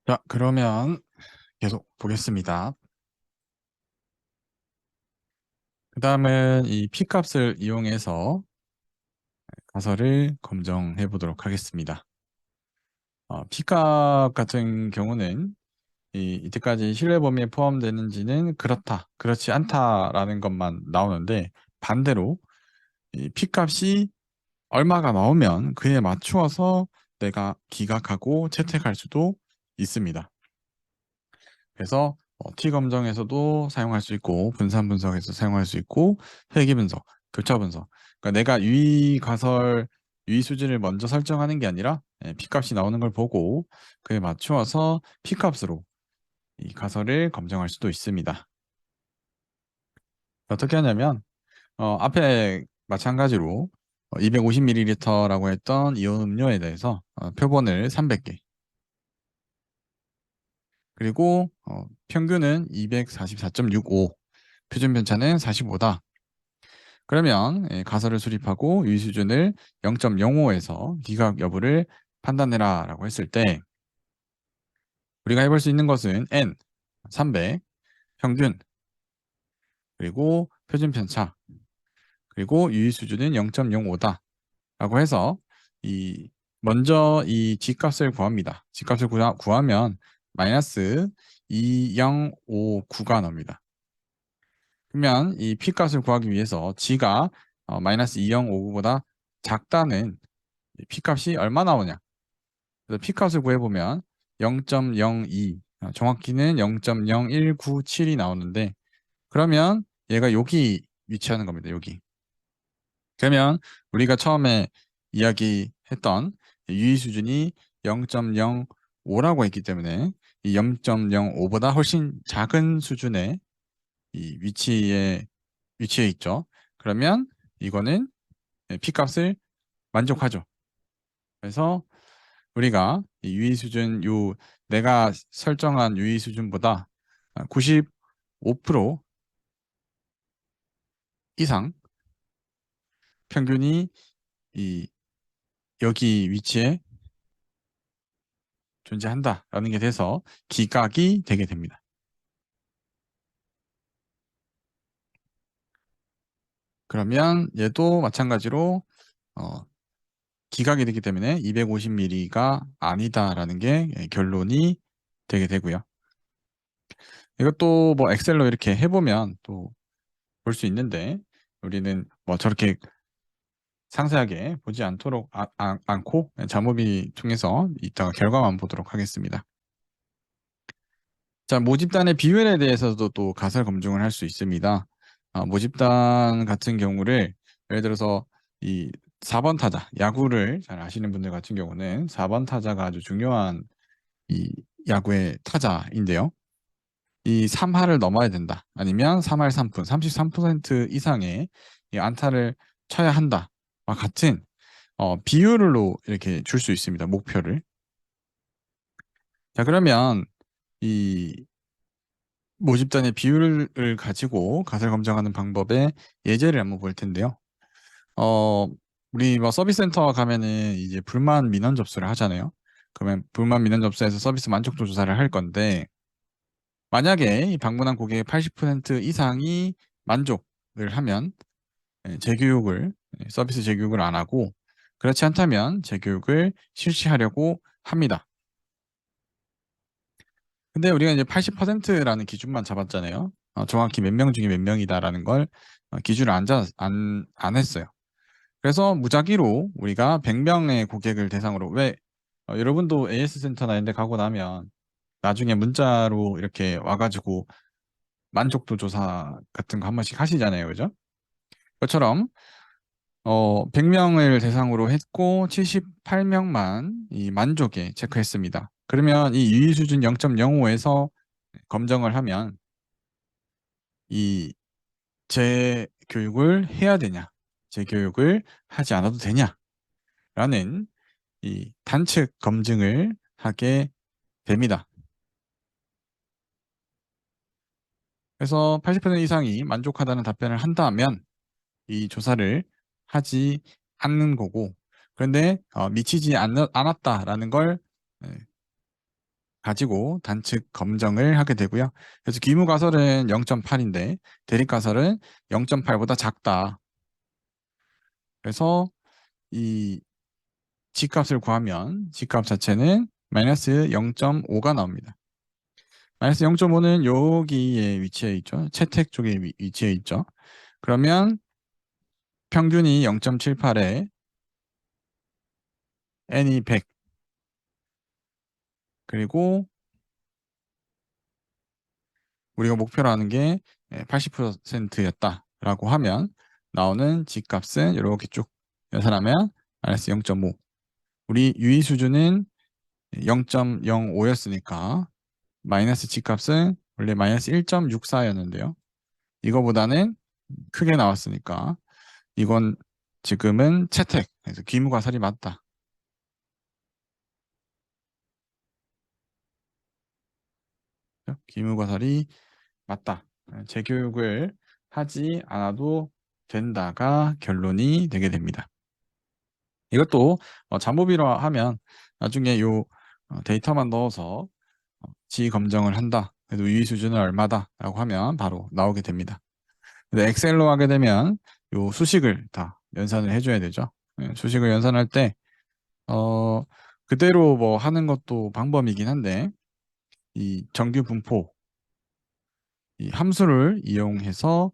자, 그러면 계속 보겠습니다. 그 다음은 이 P값을 이용해서 가설을 검증해 보도록 하겠습니다. P값 같은 경우는 이때까지 신뢰 범위에 포함되는지는 그렇다, 그렇지 않다라는 것만 나오는데, 반대로 이 P값이 얼마가 나오면 그에 맞추어서 내가 기각하고 채택할 수도 있습니다. 그래서 T 검정에서도 사용할 수 있고, 분산 분석에서 사용할 수 있고, 회귀 분석, 교차 분석. 그러니까 내가 유의 수준을 먼저 설정하는 게 아니라 P값이 나오는 걸 보고 그에 맞추어서 P값으로 이 가설을 검증할 수도 있습니다. 어떻게 하냐면 앞에 마찬가지로 250ml라고 했던 이온 음료에 대해서 표본을 300개, 그리고 평균은 244.65, 표준 편차는 45다. 그러면 가설을 수립하고 유의 수준을 0.05에서 기각 여부를 판단해라 라고 했을 때, 우리가 해볼 수 있는 것은 N, 300, 평균, 그리고 표준 편차, 그리고 유의 수준은 0.05다 라고 해서 먼저 이 G값을 구합니다. G값을 구하면 마이너스 2059가 나옵니다. 그러면 이 P값을 구하기 위해서 G가 마이너스 2059보다 작다는 P값이 얼마 나오냐? 그래서 P값을 구해보면 0.02, 정확히는 0.01997이 나오는데, 그러면 얘가 여기 위치하는 겁니다. 여기. 그러면 우리가 처음에 이야기했던 유의 수준이 0.05라고 했기 때문에 이 0.05보다 훨씬 작은 수준의 이 위치에 있죠. 그러면 이거는 P값을 만족하죠. 그래서 우리가 이 유의 수준, 내가 설정한 유의 수준보다 95% 이상 평균이 이 여기 위치에 존재한다라는 게 돼서 기각이 되게 됩니다. 그러면 얘도 마찬가지로 어, 기각이 되기 때문에 250ml가 아니다라는 게 결론이 되게 되고요. 이것도 뭐 엑셀로 이렇게 해보면 또 볼 수 있는데, 우리는 뭐 저렇게 상세하게 보지 않고 자모비 통해서 이따가 결과만 보도록 하겠습니다. 자, 모집단의 비율에 대해서도 또 가설 검증을 할 수 있습니다. 모집단 같은 경우를 예를 들어서 이 4번 타자, 야구를 잘 아시는 분들 같은 경우는 4번 타자가 아주 중요한 이 야구의 타자인데요. 이 3할을 넘어야 된다. 아니면 3할 3푼, 33% 이상의 이 안타를 쳐야 한다와 같은 비율로 이렇게 줄 수 있습니다. 목표를. 자, 그러면 이 모집단의 비율을 가지고 가설 검증하는 방법의 예제를 한번 볼 텐데요. 어, 우리 뭐 서비스 센터 가면은 이제 불만 민원 접수를 하잖아요. 그러면 불만 민원 접수해서 서비스 만족도 조사를 할 건데, 만약에 이 방문한 고객의 80% 이상이 만족을 하면 서비스 재교육을 안 하고, 그렇지 않다면 재교육을 실시하려고 합니다. 근데 우리가 이제 80%라는 기준만 잡았잖아요. 정확히 몇 명 중에 몇 명이다라는 걸 기준을 안 했어요. 그래서 무작위로 우리가 100명의 고객을 대상으로, 왜 여러분도 AS 센터나 이런 데 가고 나면 나중에 문자로 이렇게 와가지고 만족도 조사 같은 거 한 번씩 하시잖아요. 그죠? 그것처럼 100명을 대상으로 했고 78명만 이 만족에 체크했습니다. 그러면 이 유의 수준 0.05에서 검정을 하면 이 재교육을 해야 되냐, 재교육을 하지 않아도 되냐라는 이 단측 검증을 하게 됩니다. 그래서 80% 이상이 만족하다는 답변을 한다면 이 조사를 하지 않는 거고, 그런데 미치지 않았다라는 걸 가지고 단측 검정을 하게 되고요. 그래서 귀무가설은 0.8인데 대립가설은 0.8보다 작다. 그래서 이 G값을 구하면 G값 자체는 마이너스 0.5가 나옵니다. 마이너스 0.5는 여기에 위치해 있죠. 채택 쪽에 위치해 있죠. 그러면 평균이 0.78에 n이 100 그리고 우리가 목표로 하는 게 80%였다라고 하면 나오는 G값은 이렇게 쭉 연산하면 마이너스 0.5 우리 유의 수준은 0.05였으니까 마이너스 G값은 원래 마이너스 1.64였는데요. 이거보다는 크게 나왔으니까 이건 지금은 채택, 그래서 귀무가설이 맞다. 귀무가설이 맞다. 재교육을 하지 않아도 된다가 결론이 되게 됩니다. 이것도 잠보비로 하면 나중에 요 데이터만 넣어서 지 검정을 한다. 그래도 유의 수준은 얼마다 라고 하면 바로 나오게 됩니다. 근데 엑셀로 하게 되면 요 수식을 다 연산을 해줘야 되죠. 수식을 연산할 때 그대로 뭐 하는 것도 방법이긴 한데 이 정규 분포 이 함수를 이용해서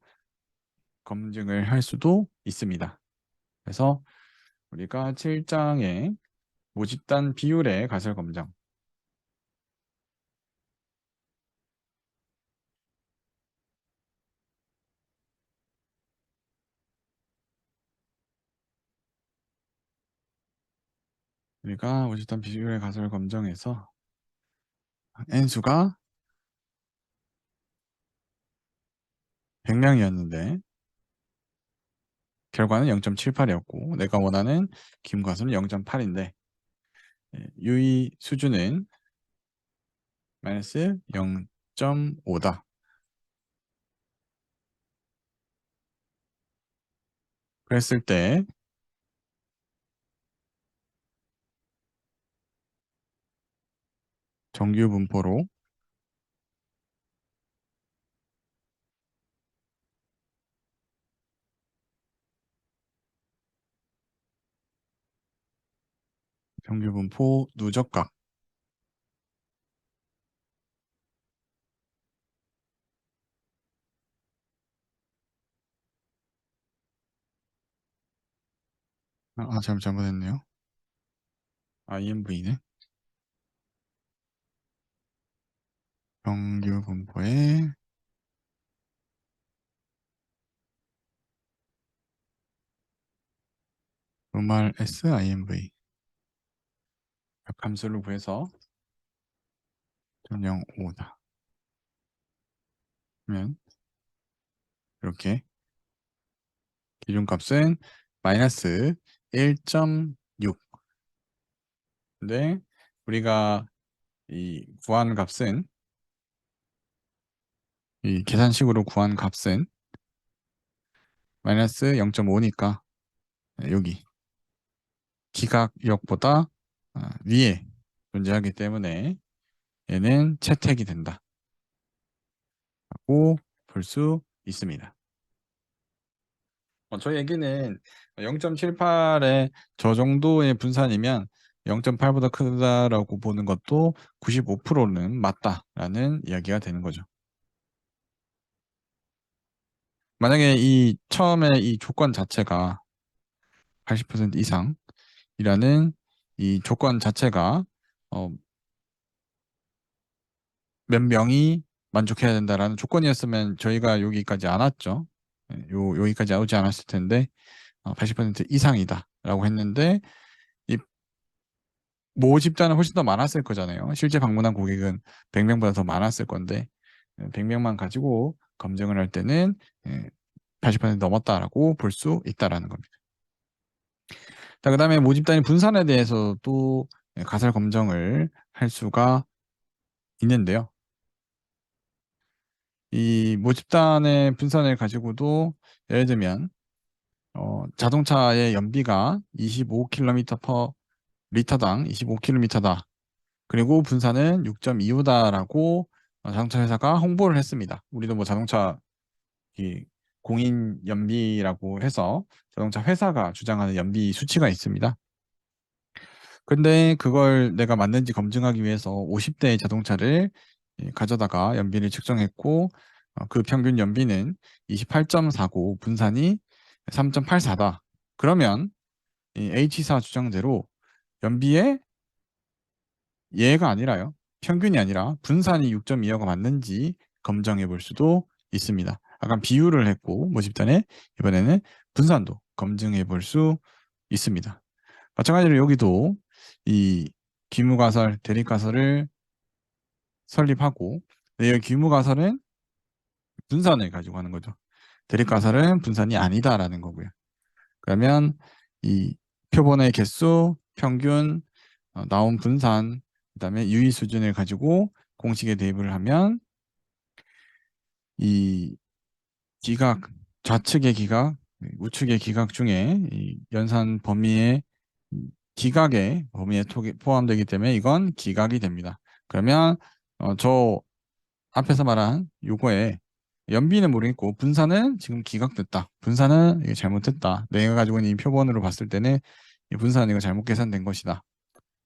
검증을 할 수도 있습니다. 그래서 우리가 7장에 모집단 비율의 가설 검정 우리가 모집단 비율의 가설 검정에서 n수가 100명이었는데 결과는 0.78이었고 내가 원하는 김과수는 0.8인데 유의 수준은 마이너스 0.5다. 그랬을 때 정규 분포로 정규 분포 누적각 잘못했네요. IMV네. 정규 분포의 로말 S IMV 함수를 구해서 0.05다. 그러면 이렇게 기준값은 마이너스 1.6. 근데 우리가 이 구한 값은 이 계산식으로 구한 값은 마이너스 0.5니까 여기 기각역보다 위에 존재하기 때문에 얘는 채택이 된다. 라고 볼 수 있습니다. 저희 얘기는 0.78의 저 정도의 분산이면 0.8보다 크다라고 보는 것도 95%는 맞다라는 이야기가 되는 거죠. 만약에 이 처음에 이 조건 자체가 80% 이상이라는 이 조건 자체가 몇 명이 만족해야 된다라는 조건이었으면 저희가 여기까지 안 왔죠. 여기까지 오지 않았을 텐데 80% 이상이다라고 했는데 이 모집자는 훨씬 더 많았을 거잖아요. 실제 방문한 고객은 100명보다 더 많았을 건데 100명만 가지고 검증을 할 때는 80% 넘었다라고 볼 수 있다라는 겁니다. 자, 그다음에 모집단위 분산에 대해서 또 가설 검증을 할 수가 있는데요. 이 모집단의 분산을 가지고도 예를 들면 자동차의 연비가 25km per 리터당 25km다. 그리고 분산은 6.25다라고 자동차 회사가 홍보를 했습니다. 우리도 뭐 자동차 이 공인 연비라고 해서 자동차 회사가 주장하는 연비 수치가 있습니다. 근데 그걸 내가 맞는지 검증하기 위해서 50대의 자동차를 가져다가 연비를 측정했고 그 평균 연비는 28.49, 분산이 3.84다. 그러면 이 H사 주장대로 연비의 예가 아니라요. 평균이 아니라 분산이 6.25가 맞는지 검증해 볼 수도 있습니다. 약간 비유를 했고 모집단에 이번에는 분산도 검증해 볼 수 있습니다. 마찬가지로 여기도 이 귀무가설, 대립가설을 설립하고 이 귀무가설은 분산을 가지고 하는 거죠. 대립가설은 분산이 아니다라는 거고요. 그러면 이 표본의 개수, 평균, 나온 분산, 그다음에 유의 수준을 가지고 공식에 대입을 하면 이 기각, 좌측의 기각, 우측의 기각 중에 이 연산 범위의 기각의 범위에 포함되기 때문에 이건 기각이 됩니다. 그러면 저 앞에서 말한 요거에 연비는 모르겠고 분산은 지금 기각됐다. 분산은 이게 잘못됐다. 내가 가지고 있는 이 표본으로 봤을 때는 이 분산은 이거 잘못 계산된 것이다.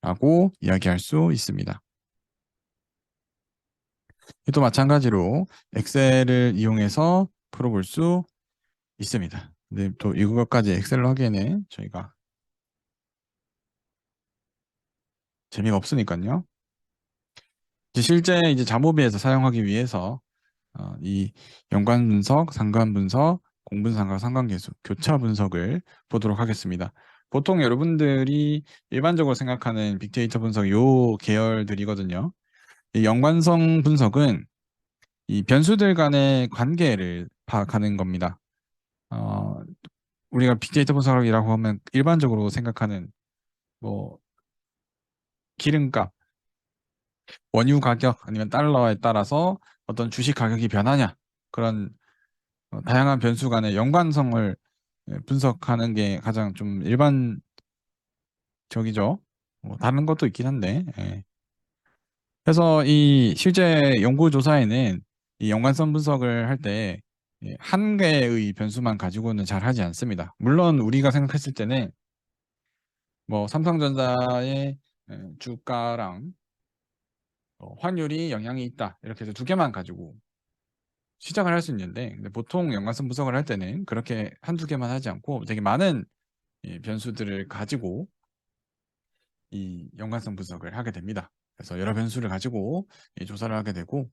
라고 이야기할 수 있습니다. 또 마찬가지로 엑셀을 이용해서 풀어볼 수 있습니다. 근데 또 이것까지 엑셀로 하기에는 저희가 재미가 없으니까요. 실제 이제 자모비에서 사용하기 위해서 이 연관 분석, 상관 분석, 공분상관, 상관계수, 교차 분석을 보도록 하겠습니다. 보통 여러분들이 일반적으로 생각하는 빅데이터 분석 요 계열들이거든요. 이 연관성 분석은 이 변수들 간의 관계를 파악하는 겁니다. 어, 우리가 빅데이터 분석이라고 하면 일반적으로 생각하는 뭐 기름값, 원유 가격 아니면 달러에 따라서 어떤 주식 가격이 변하냐 그런 다양한 변수 간의 연관성을 분석하는 게 가장 좀 일반적이죠. 뭐 다른 것도 있긴 한데. 예. 그래서 이 실제 연구 조사에는 이 연관성 분석을 할 때 한 개의 변수만 가지고는 잘 하지 않습니다. 물론 우리가 생각했을 때는 뭐 삼성전자의 주가랑 환율이 영향이 있다. 이렇게 해서 두 개만 가지고 시작을 할 수 있는데 근데 보통 연관성 분석을 할 때는 그렇게 한두 개만 하지 않고 되게 많은 변수들을 가지고 이 연관성 분석을 하게 됩니다. 그래서 여러 변수를 가지고 조사를 하게 되고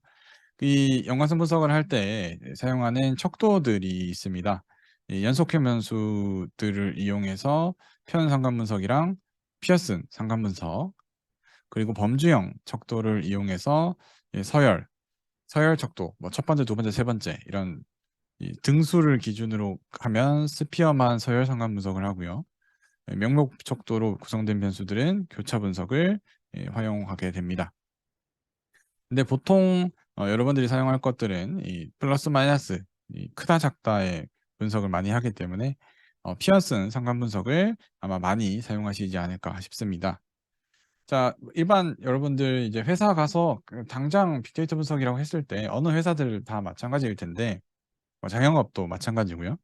이 연관성 분석을 할 때 사용하는 척도들이 있습니다. 이 연속형 변수들을 이용해서 표현 상관 분석이랑 피어슨 상관 분석 그리고 범주형 척도를 이용해서 서열 척도, 뭐 첫 번째, 두 번째, 세 번째 이런 이 등수를 기준으로 하면 스피어만 서열 상관 분석을 하고요. 명목 척도로 구성된 변수들은 교차 분석을 활용하게 됩니다. 근데 보통 여러분들이 사용할 것들은 이 플러스 마이너스, 이 크다 작다의 분석을 많이 하기 때문에 피어슨 상관 분석을 아마 많이 사용하시지 않을까 싶습니다. 자, 일반 여러분들 이제 회사 가서 당장 빅데이터 분석이라고 했을 때 어느 회사들 다 마찬가지일 텐데 자영업도 마찬가지고요.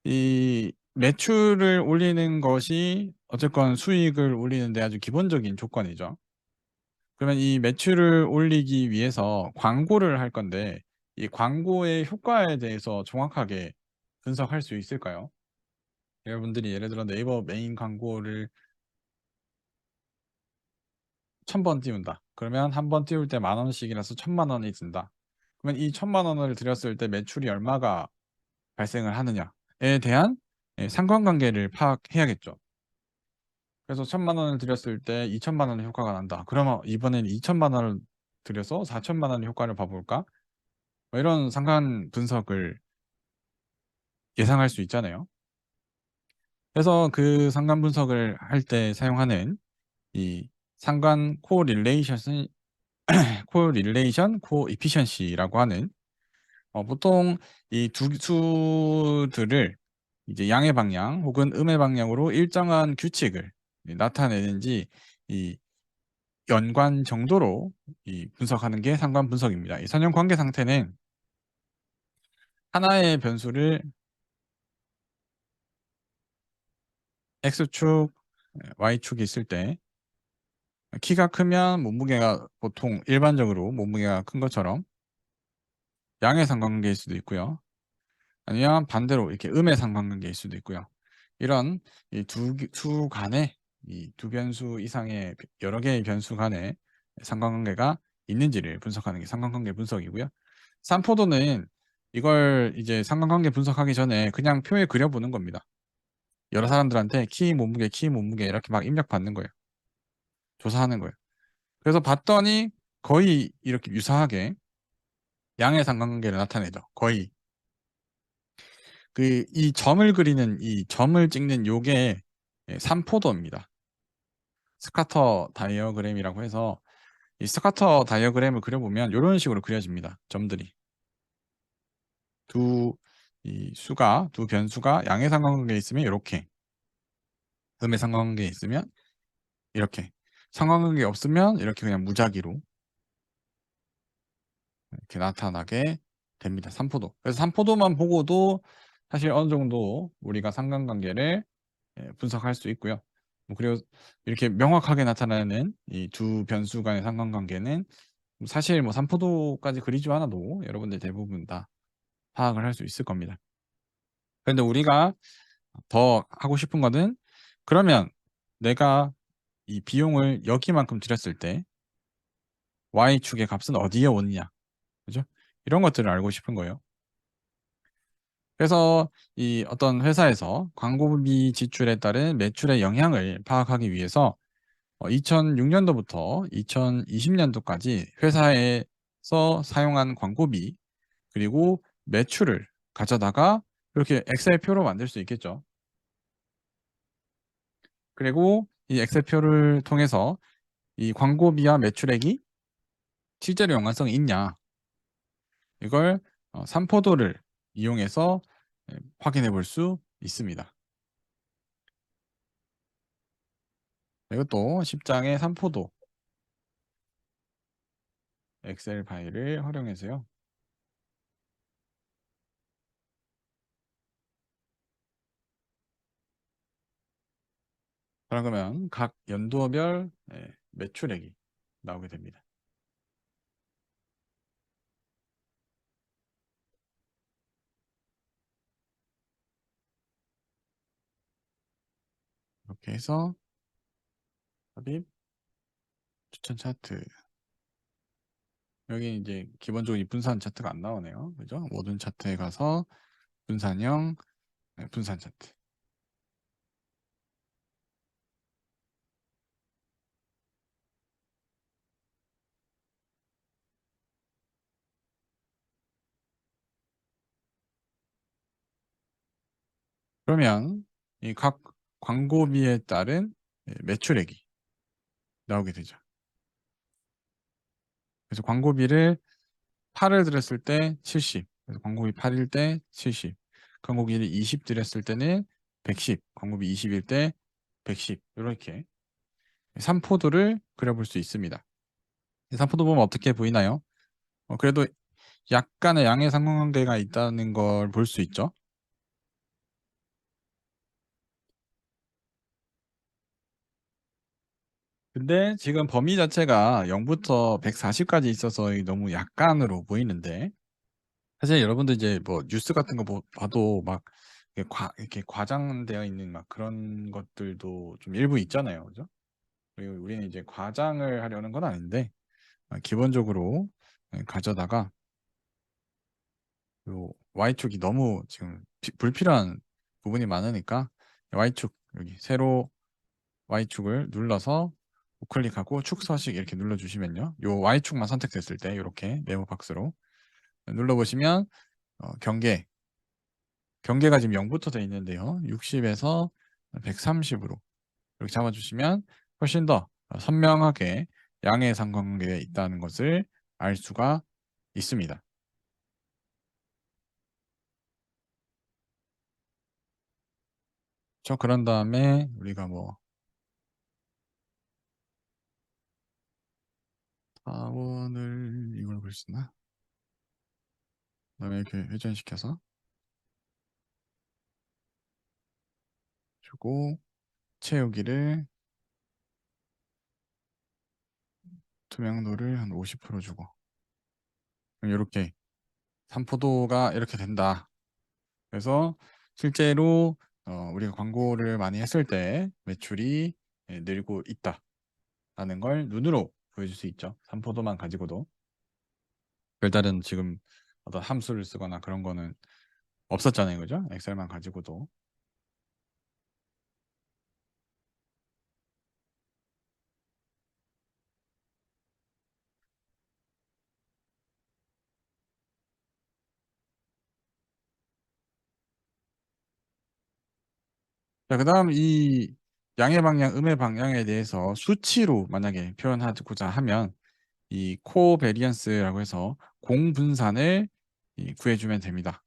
이 매출을 올리는 것이 어쨌건 수익을 올리는데 아주 기본적인 조건이죠. 그러면 이 매출을 올리기 위해서 광고를 할 건데 이 광고의 효과에 대해서 정확하게 분석할 수 있을까요? 여러분들이 예를 들어 네이버 메인 광고를 1,000번 띄운다. 그러면 한 번 띄울 때 10,000원씩이라서 1,000만 원이 든다. 그러면 이 1,000만 원을 들였을 때 매출이 얼마가 발생을 하느냐에 대한 상관관계를 파악해야겠죠. 그래서 1,000만 원을 들였을 때 2,000만 원의 효과가 난다. 그러면 이번엔 2,000만 원을 들여서 4,000만 원의 효과를 봐볼까? 뭐 이런 상관 분석을 예상할 수 있잖아요. 그래서 그 상관 분석을 할 때 사용하는 이 상관 코릴레이션 코에피션시라고 하는 보통 이 두 수들을 이제 양의 방향 혹은 음의 방향으로 일정한 규칙을 나타내는지 이 연관 정도로 분석하는 게 상관 분석입니다. 이 선형 관계 상태는 하나의 변수를 X축, Y축이 있을 때 키가 크면 몸무게가 보통 일반적으로 몸무게가 큰 것처럼 양의 상관관계일 수도 있고요. 아니면 반대로 이렇게 음의 상관관계일 수도 있고요. 이런 이 두 간의 이 두 변수 이상의 여러 개의 변수 간의 상관관계가 있는지를 분석하는 게 상관관계 분석이고요. 산포도는 이걸 이제 상관관계 분석하기 전에 그냥 표에 그려보는 겁니다. 여러 사람들한테 키, 몸무게 이렇게 막 입력 받는 거예요. 조사하는 거예요. 그래서 봤더니 거의 이렇게 유사하게 양의 상관관계를 나타내죠. 거의 이 점을 그리는 이 점을 찍는 요게 산포도입니다. 스카터 다이어그램이라고 해서 이 스카터 다이어그램을 그려보면 이런 식으로 그려집니다. 점들이 두 변수가 양의 상관관계에 있으면 이렇게, 음의 상관관계에 있으면 이렇게, 상관관계 없으면 이렇게 그냥 무작위로 이렇게 나타나게 됩니다. 산포도. 그래서 산포도만 보고도 사실 어느 정도 우리가 상관관계를 분석할 수 있고요. 그리고 이렇게 명확하게 나타나는 이 두 변수 간의 상관관계는 사실 뭐 산포도까지 그리지 않아도 여러분들 대부분 다 파악을 할 수 있을 겁니다. 그런데 우리가 더 하고 싶은 거는, 그러면 내가 이 비용을 여기만큼 들였을 때 Y축의 값은 어디에 오느냐, 그죠? 이런 것들을 알고 싶은 거예요. 그래서 이 어떤 회사에서 광고비 지출에 따른 매출의 영향을 파악하기 위해서 2006년도부터 2020년도까지 회사에서 사용한 광고비 그리고 매출을 가져다가 이렇게 엑셀표로 만들 수 있겠죠. 그리고 이 엑셀표를 통해서 이 광고비와 매출액이 실제로 연관성이 있냐, 이걸 산포도를 이용해서 확인해 볼 수 있습니다. 이것도 10장의 산포도 엑셀 파일을 활용해서요. 그러면 각 연도별 매출액이 나오게 됩니다. 이렇게 해서 삽입 추천 차트, 여기 이제 기본적으로 이 분산 차트가 안 나오네요. 그죠? 모든 차트에 가서 분산형 분산 차트. 그러면 이 각 광고비에 따른 매출액이 나오게 되죠. 그래서 광고비를 8을 들였을 때 70, 그래서 광고비 8일 때 70, 광고비를 20 들였을 때는 110, 광고비 20일 때 110, 이렇게 3포도를 그려볼 수 있습니다. 3포도 보면 어떻게 보이나요? 그래도 약간의 양의 상관관계가 있다는 걸 볼 수 있죠. 근데 지금 범위 자체가 0부터 140까지 있어서 너무 약간으로 보이는데, 사실 여러분들 이제 뭐 뉴스 같은 거 봐도 막 이렇게 과장되어 있는 막 그런 것들도 좀 일부 있잖아요. 그죠? 그리고 우리는 이제 과장을 하려는 건 아닌데, 기본적으로 가져다가 요 Y축이 너무 지금 불필요한 부분이 많으니까 Y축, 여기 세로 Y축을 눌러서 우클릭하고 축 서식 이렇게 눌러주시면요, 요 Y축만 선택됐을 때 이렇게 네모 박스로 눌러보시면 경계가 지금 0부터 돼 있는데요, 60에서 130으로 이렇게 잡아주시면 훨씬 더 선명하게 양의 상관관계가 있다는 것을 알 수가 있습니다. 그런 다음에 우리가 뭐 4원을 이걸로 볼 수 있나? 그다음에 이렇게 회전시켜서 주고 채우기를 투명도를 한 50% 주고 이렇게 산포도가 이렇게 된다. 그래서 실제로 우리가 광고를 많이 했을 때 매출이 늘고 있다라는 걸 눈으로 보여줄 수 있죠. 산포도만 가지고도 별다른 지금 어떤 함수를 쓰거나 그런 거는 없었잖아요, 그죠? 엑셀만 가지고도. 자, 그다음 이 양의 방향, 음의 방향에 대해서 수치로 만약에 표현하고자 하면 이 코베리언스라고 해서 공분산을 구해주면 됩니다.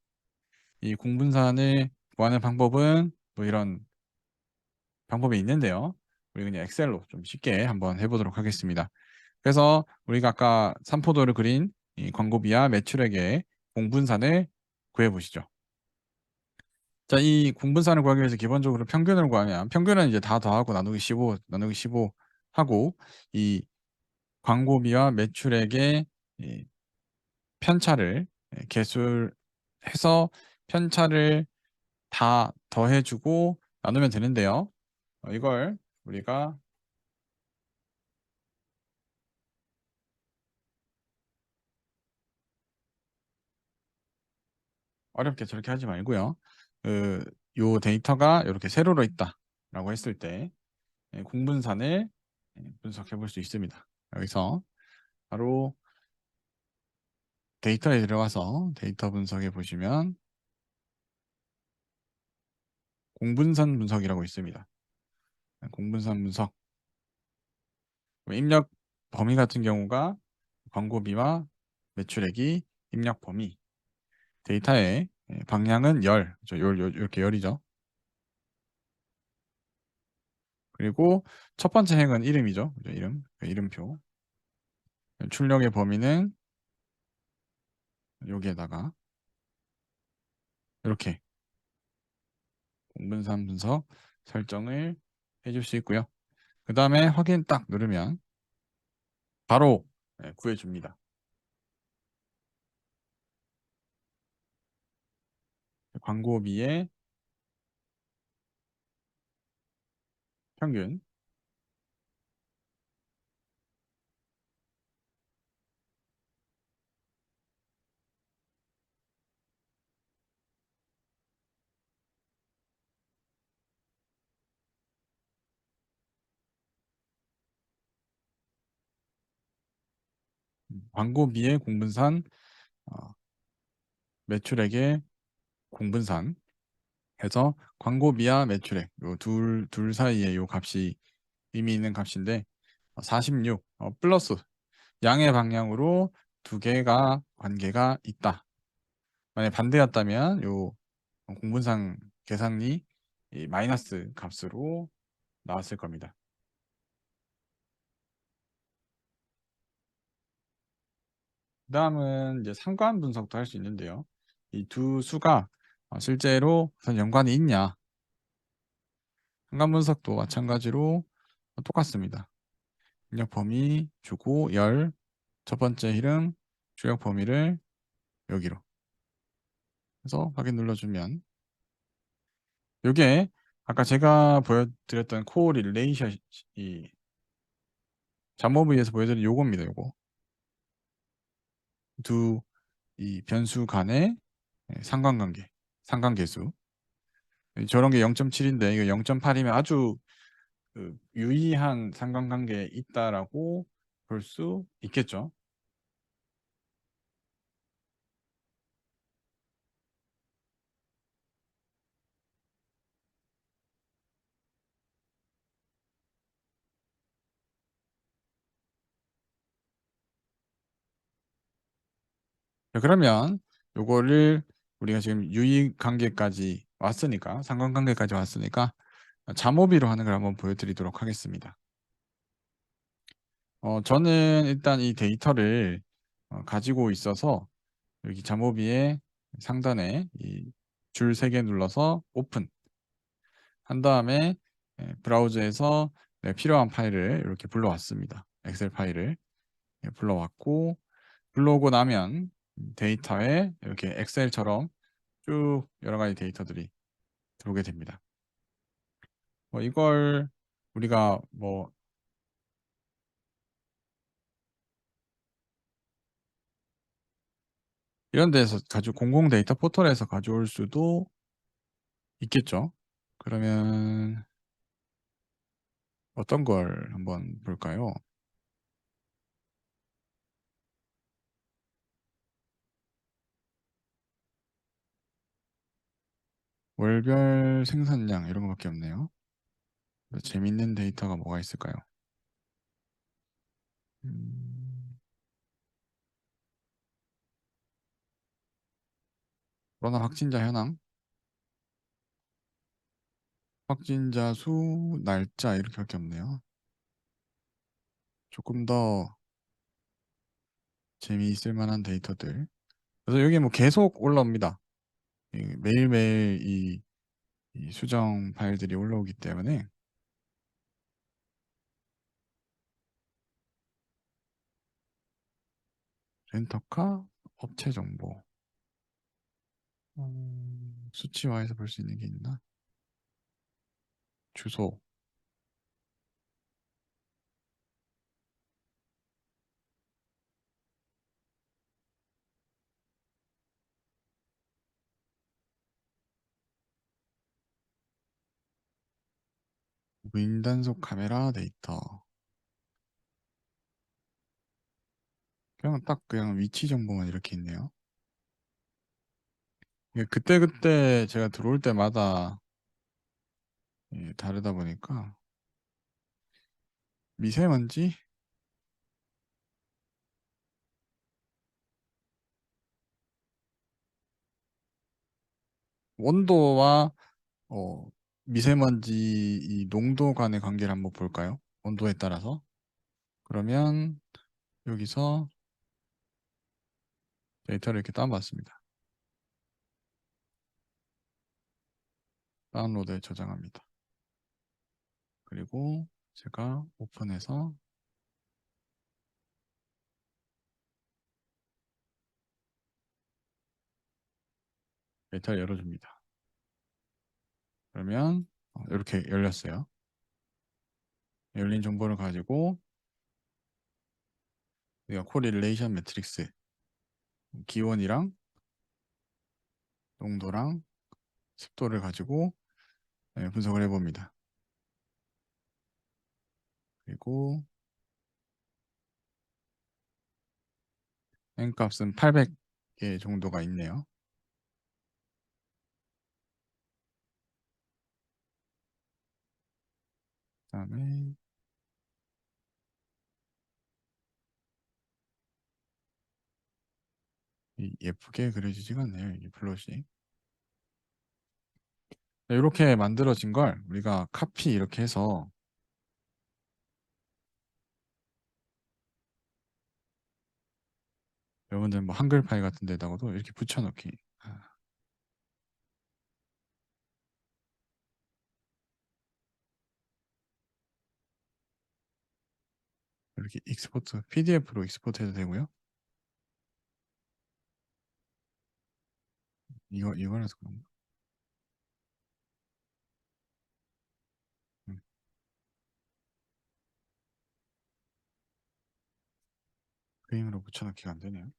이 공분산을 구하는 방법은 뭐 이런 방법이 있는데요. 우리 그냥 엑셀로 좀 쉽게 한번 해보도록 하겠습니다. 그래서 우리가 아까 삼포도를 그린 이 광고비와 매출액의 공분산을 구해보시죠. 자, 이 공분산을 구하기 위해서 기본적으로 평균을 구하면 평균은 이제 다 더하고 나누기 15, 나누기 15 하고 이 광고비와 매출액의 이 편차를 계술해서 편차를 다 더해주고 나누면 되는데요. 이걸 우리가 어렵게 저렇게 하지 말고요. 요 데이터가 이렇게 세로로 있다라고 했을 때 공분산을 분석해 볼 수 있습니다. 여기서 바로 데이터에 들어가서 데이터 분석해 보시면 공분산 분석이라고 있습니다. 공분산 분석 입력 범위 같은 경우가 광고비와 매출액이 입력 범위 데이터의 방향은 열, 이렇게 열이죠. 그리고 첫 번째 행은 이름이죠. 이름, 이름표. 출력의 범위는 여기에다가 이렇게 공분산 분석 설정을 해줄 수 있고요. 그 다음에 확인 딱 누르면 바로 구해줍니다. 광고비의 평균, 광고비의 공분산, 어, 매출액의 공분산 해서 광고비와 매출액 요둘 사이에 요 값이 의미 있는 값인데 46 플러스 양의 방향으로 두 개가 관계가 있다. 만약 반대였다면 요 공분상 계산이 이 마이너스 값으로 나왔을 겁니다. 그다음은 이제 상관 분석도 할 수 있는데요. 이 두 수가 실제로 무슨 연관이 있냐? 상관 분석도 마찬가지로 똑같습니다. 입력 범위 주고 열 첫 번째 이름 출력 범위를 여기로 해서 확인 눌러주면 이게 아까 제가 보여드렸던 코릴레이션 이 잡모브이에서 보여드린 요겁니다. 요거 두 이 변수 간의 상관관계, 상관계수 저런 게 0.7인데 이거 0.8이면 아주 유의한 상관관계에 있다라고 볼 수 있겠죠. 자, 그러면 요거를 우리가 지금 유의관계까지 왔으니까 상관관계까지 왔으니까 잠오비로 하는 걸 한번 보여드리도록 하겠습니다. 저는 일단 이 데이터를 가지고 있어서 여기 잠오비의 상단에 이 줄 3개 눌러서 오픈 한 다음에 브라우저에서 필요한 파일을 이렇게 불러왔습니다. 엑셀 파일을 불러왔고 불러오고 나면 데이터에 이렇게 엑셀처럼 쭉 여러 가지 데이터들이 들어오게 됩니다. 이걸 우리가 이런 데서 공공 데이터 포털에서 가져올 수도 있겠죠. 그러면 어떤 걸 한번 볼까요? 월별 생산량 이런 거밖에 없네요. 재밌는 데이터가 뭐가 있을까요? 음, 코로나 확진자 현황, 확진자 수, 날짜 이렇게밖에 없네요. 조금 더 재미있을 만한 데이터들. 그래서 여기 뭐 계속 올라옵니다. 매일매일 이 수정 파일들이 올라오기 때문에 렌터카 업체 정보 수치화해서 볼 수 있는 게 있나? 주소 무인 단속 카메라 데이터 그냥 위치 정보만 이렇게 있네요. 이게 그때그때 제가 들어올 때마다 다르다 보니까 미세먼지 온도와 어, 미세먼지 이 농도 간의 관계를 한번 볼까요? 온도에 따라서 그러면 여기서 데이터를 이렇게 다운받습니다. 다운로드에 저장합니다. 그리고 제가 오픈해서 데이터를 열어줍니다. 그러면 이렇게 열렸어요. 열린 정보를 가지고 우리가 코릴레이션 매트릭스 기온이랑 농도랑 습도를 가지고 분석을 해봅니다. 그리고 n 값은 800개 정도가 있네요. 그다음에 예쁘게 그려지지가 않네요. 이 플롯이. 이렇게 만들어진 걸 우리가 카피 이렇게 해서 여러분들 뭐 한글 파일 같은 데다가도 이렇게 붙여넣기 이렇게 익스포트 PDF로 익스포트 해도 되고요. 이거라서 그런가? 음, 그림으로 붙여넣기가 안 되네요.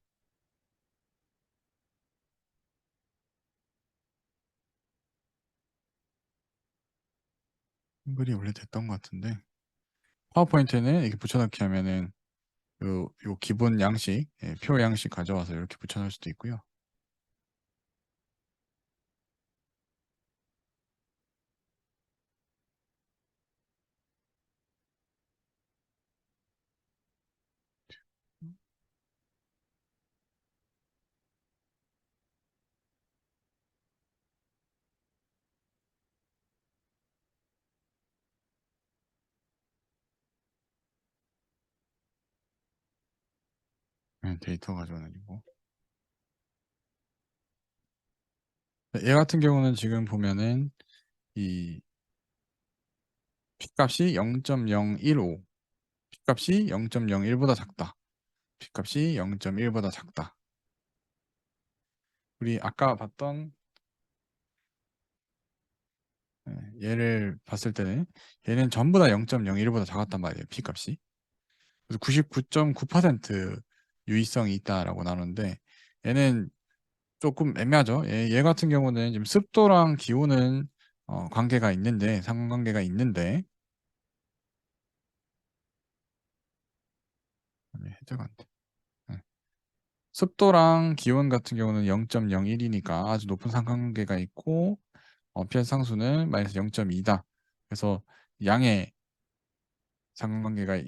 한글이 원래 됐던 것 같은데 파워포인트는 이렇게 붙여넣기 하면은 요 기본 양식, 표 양식 가져와서 이렇게 붙여넣을 수도 있고요. 데이터 가져오는 이고. 얘 같은 경우는 지금 보면은 이 P값이 0.015, P값이 0.01보다 작다. P값이 0.1보다 작다. 우리 아까 봤던 얘를 봤을 때는 얘는 전부 다 0.01보다 작았단 말이에요. P값이. 그래서 99.9% 유의성이 있다라고 나누는데 얘는 조금 애매하죠. 얘 같은 경우는 지금 습도랑 기온은 관계가 있는데 상관관계가 있는데 해제가 안 돼. 네. 습도랑 기온 같은 경우는 0.01이니까 아주 높은 상관관계가 있고 pH 상수는 마이너스 0.2다. 그래서 양의 상관관계가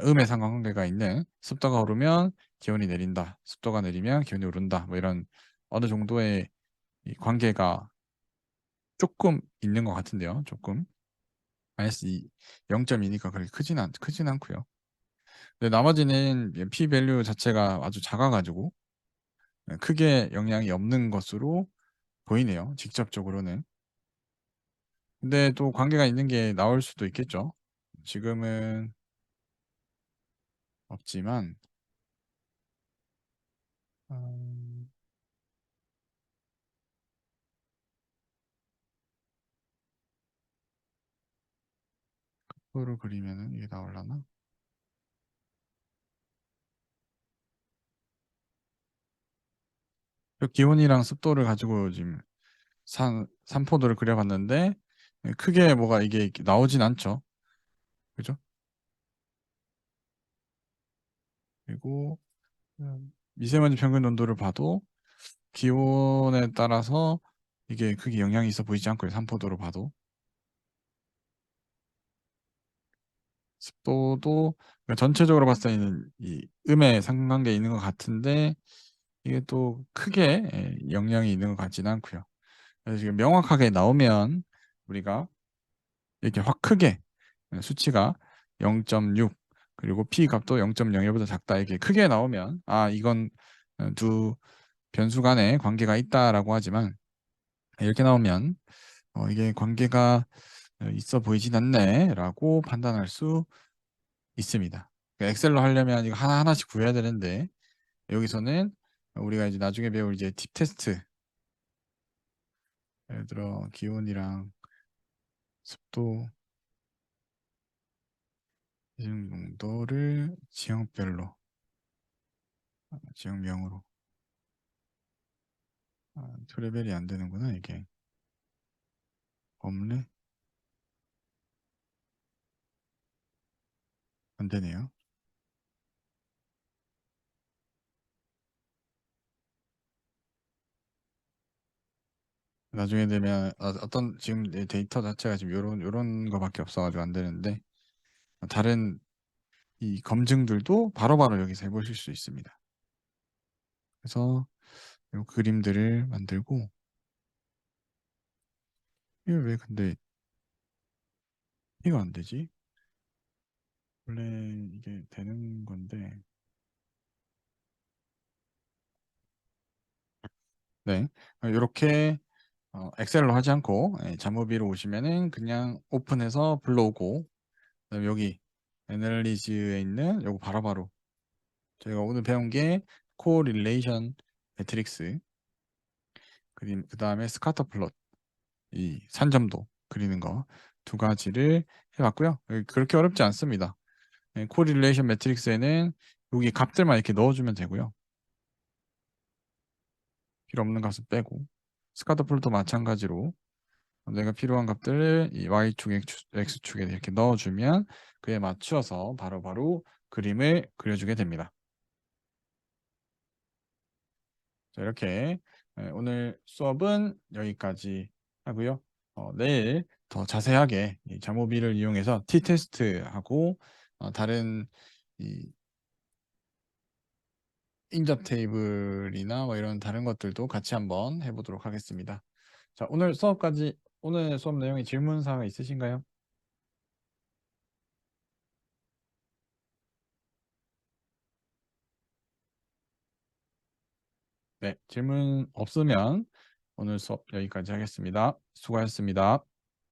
음의 상관관계가 있는 습도가 오르면 기온이 내린다. 습도가 내리면 기온이 오른다. 뭐 이런 어느 정도의 이 관계가 조금 있는 것 같은데요. 조금. 마이너스 0.2니까 그렇게 크진 않고요. 근데 나머지는 p 밸류 자체가 아주 작아가지고 크게 영향이 없는 것으로 보이네요. 직접적으로는. 근데 또 관계가 있는 게 나올 수도 있겠죠. 지금은 없지만 음, 그거를 그리면은 이게 나올라나? 그 기온이랑 습도를 가지고 지금 산포도를 그려봤는데 크게 뭐가 이게 나오진 않죠. 그죠? 그리고 미세먼지 평균 농도를 봐도 기온에 따라서 이게 크게 영향이 있어 보이지 않고요. 산포도로 봐도. 습도도 그러니까 전체적으로 봤을 때는 이 음의 상관관계에 있는 것 같은데 이게 또 크게 영향이 있는 것 같지는 않고요. 그래서 지금 명확하게 나오면 우리가 이렇게 확 크게 수치가 0.6 그리고 p 값도 0.01보다 작다 이렇게 크게 나오면 아 이건 두 변수 간에 관계가 있다라고 하지만 이렇게 나오면 이게 관계가 있어 보이진 않네라고 판단할 수 있습니다. 그러니까 엑셀로 하려면 이거 하나하나씩 구해야 되는데 여기서는 우리가 이제 나중에 배울 이제 팁 테스트 예를 들어 기온이랑 습도 농도를 지형별로 지형명으로 레벨이 안 되는구나 이게 없네 안 되네요. 나중에 되면 어떤 지금 내 데이터 자체가 지금 요런 거밖에 없어가지고 안 되는데 다른 이 검증들도 바로바로 여기서 해보실 수 있습니다. 그래서 요 그림들을 만들고 이게 왜 근데 이거 안 되지? 원래 이게 되는 건데 네 이렇게 엑셀로 하지 않고 자모비로 오시면은 그냥 오픈해서 불러오고 그다음에 여기 애널리즈에 있는 요거 바로바로 저희가 오늘 배운 게 코릴레이션 매트릭스 그 다음에 스카터 플롯 이 산점도 그리는 거 두 가지를 해봤고요. 그렇게 어렵지 않습니다. 코릴레이션 매트릭스에는 여기 값들만 이렇게 넣어주면 되고요. 필요 없는 값을 빼고 스카터 플롯도 마찬가지로 내가 필요한 값들을 이 Y축, X축에 이렇게 넣어주면 그에 맞추어서 바로바로 그림을 그려주게 됩니다. 자, 이렇게 오늘 수업은 여기까지 하고요. 내일 더 자세하게 이 자모비를 이용해서 T-테스트하고 다른 이 인접 테이블이나 뭐 이런 다른 것들도 같이 한번 해보도록 하겠습니다. 자, 오늘 수업 내용에 질문 사항 있으신가요? 네, 질문 없으면 오늘 수업 여기까지 하겠습니다. 수고하셨습니다.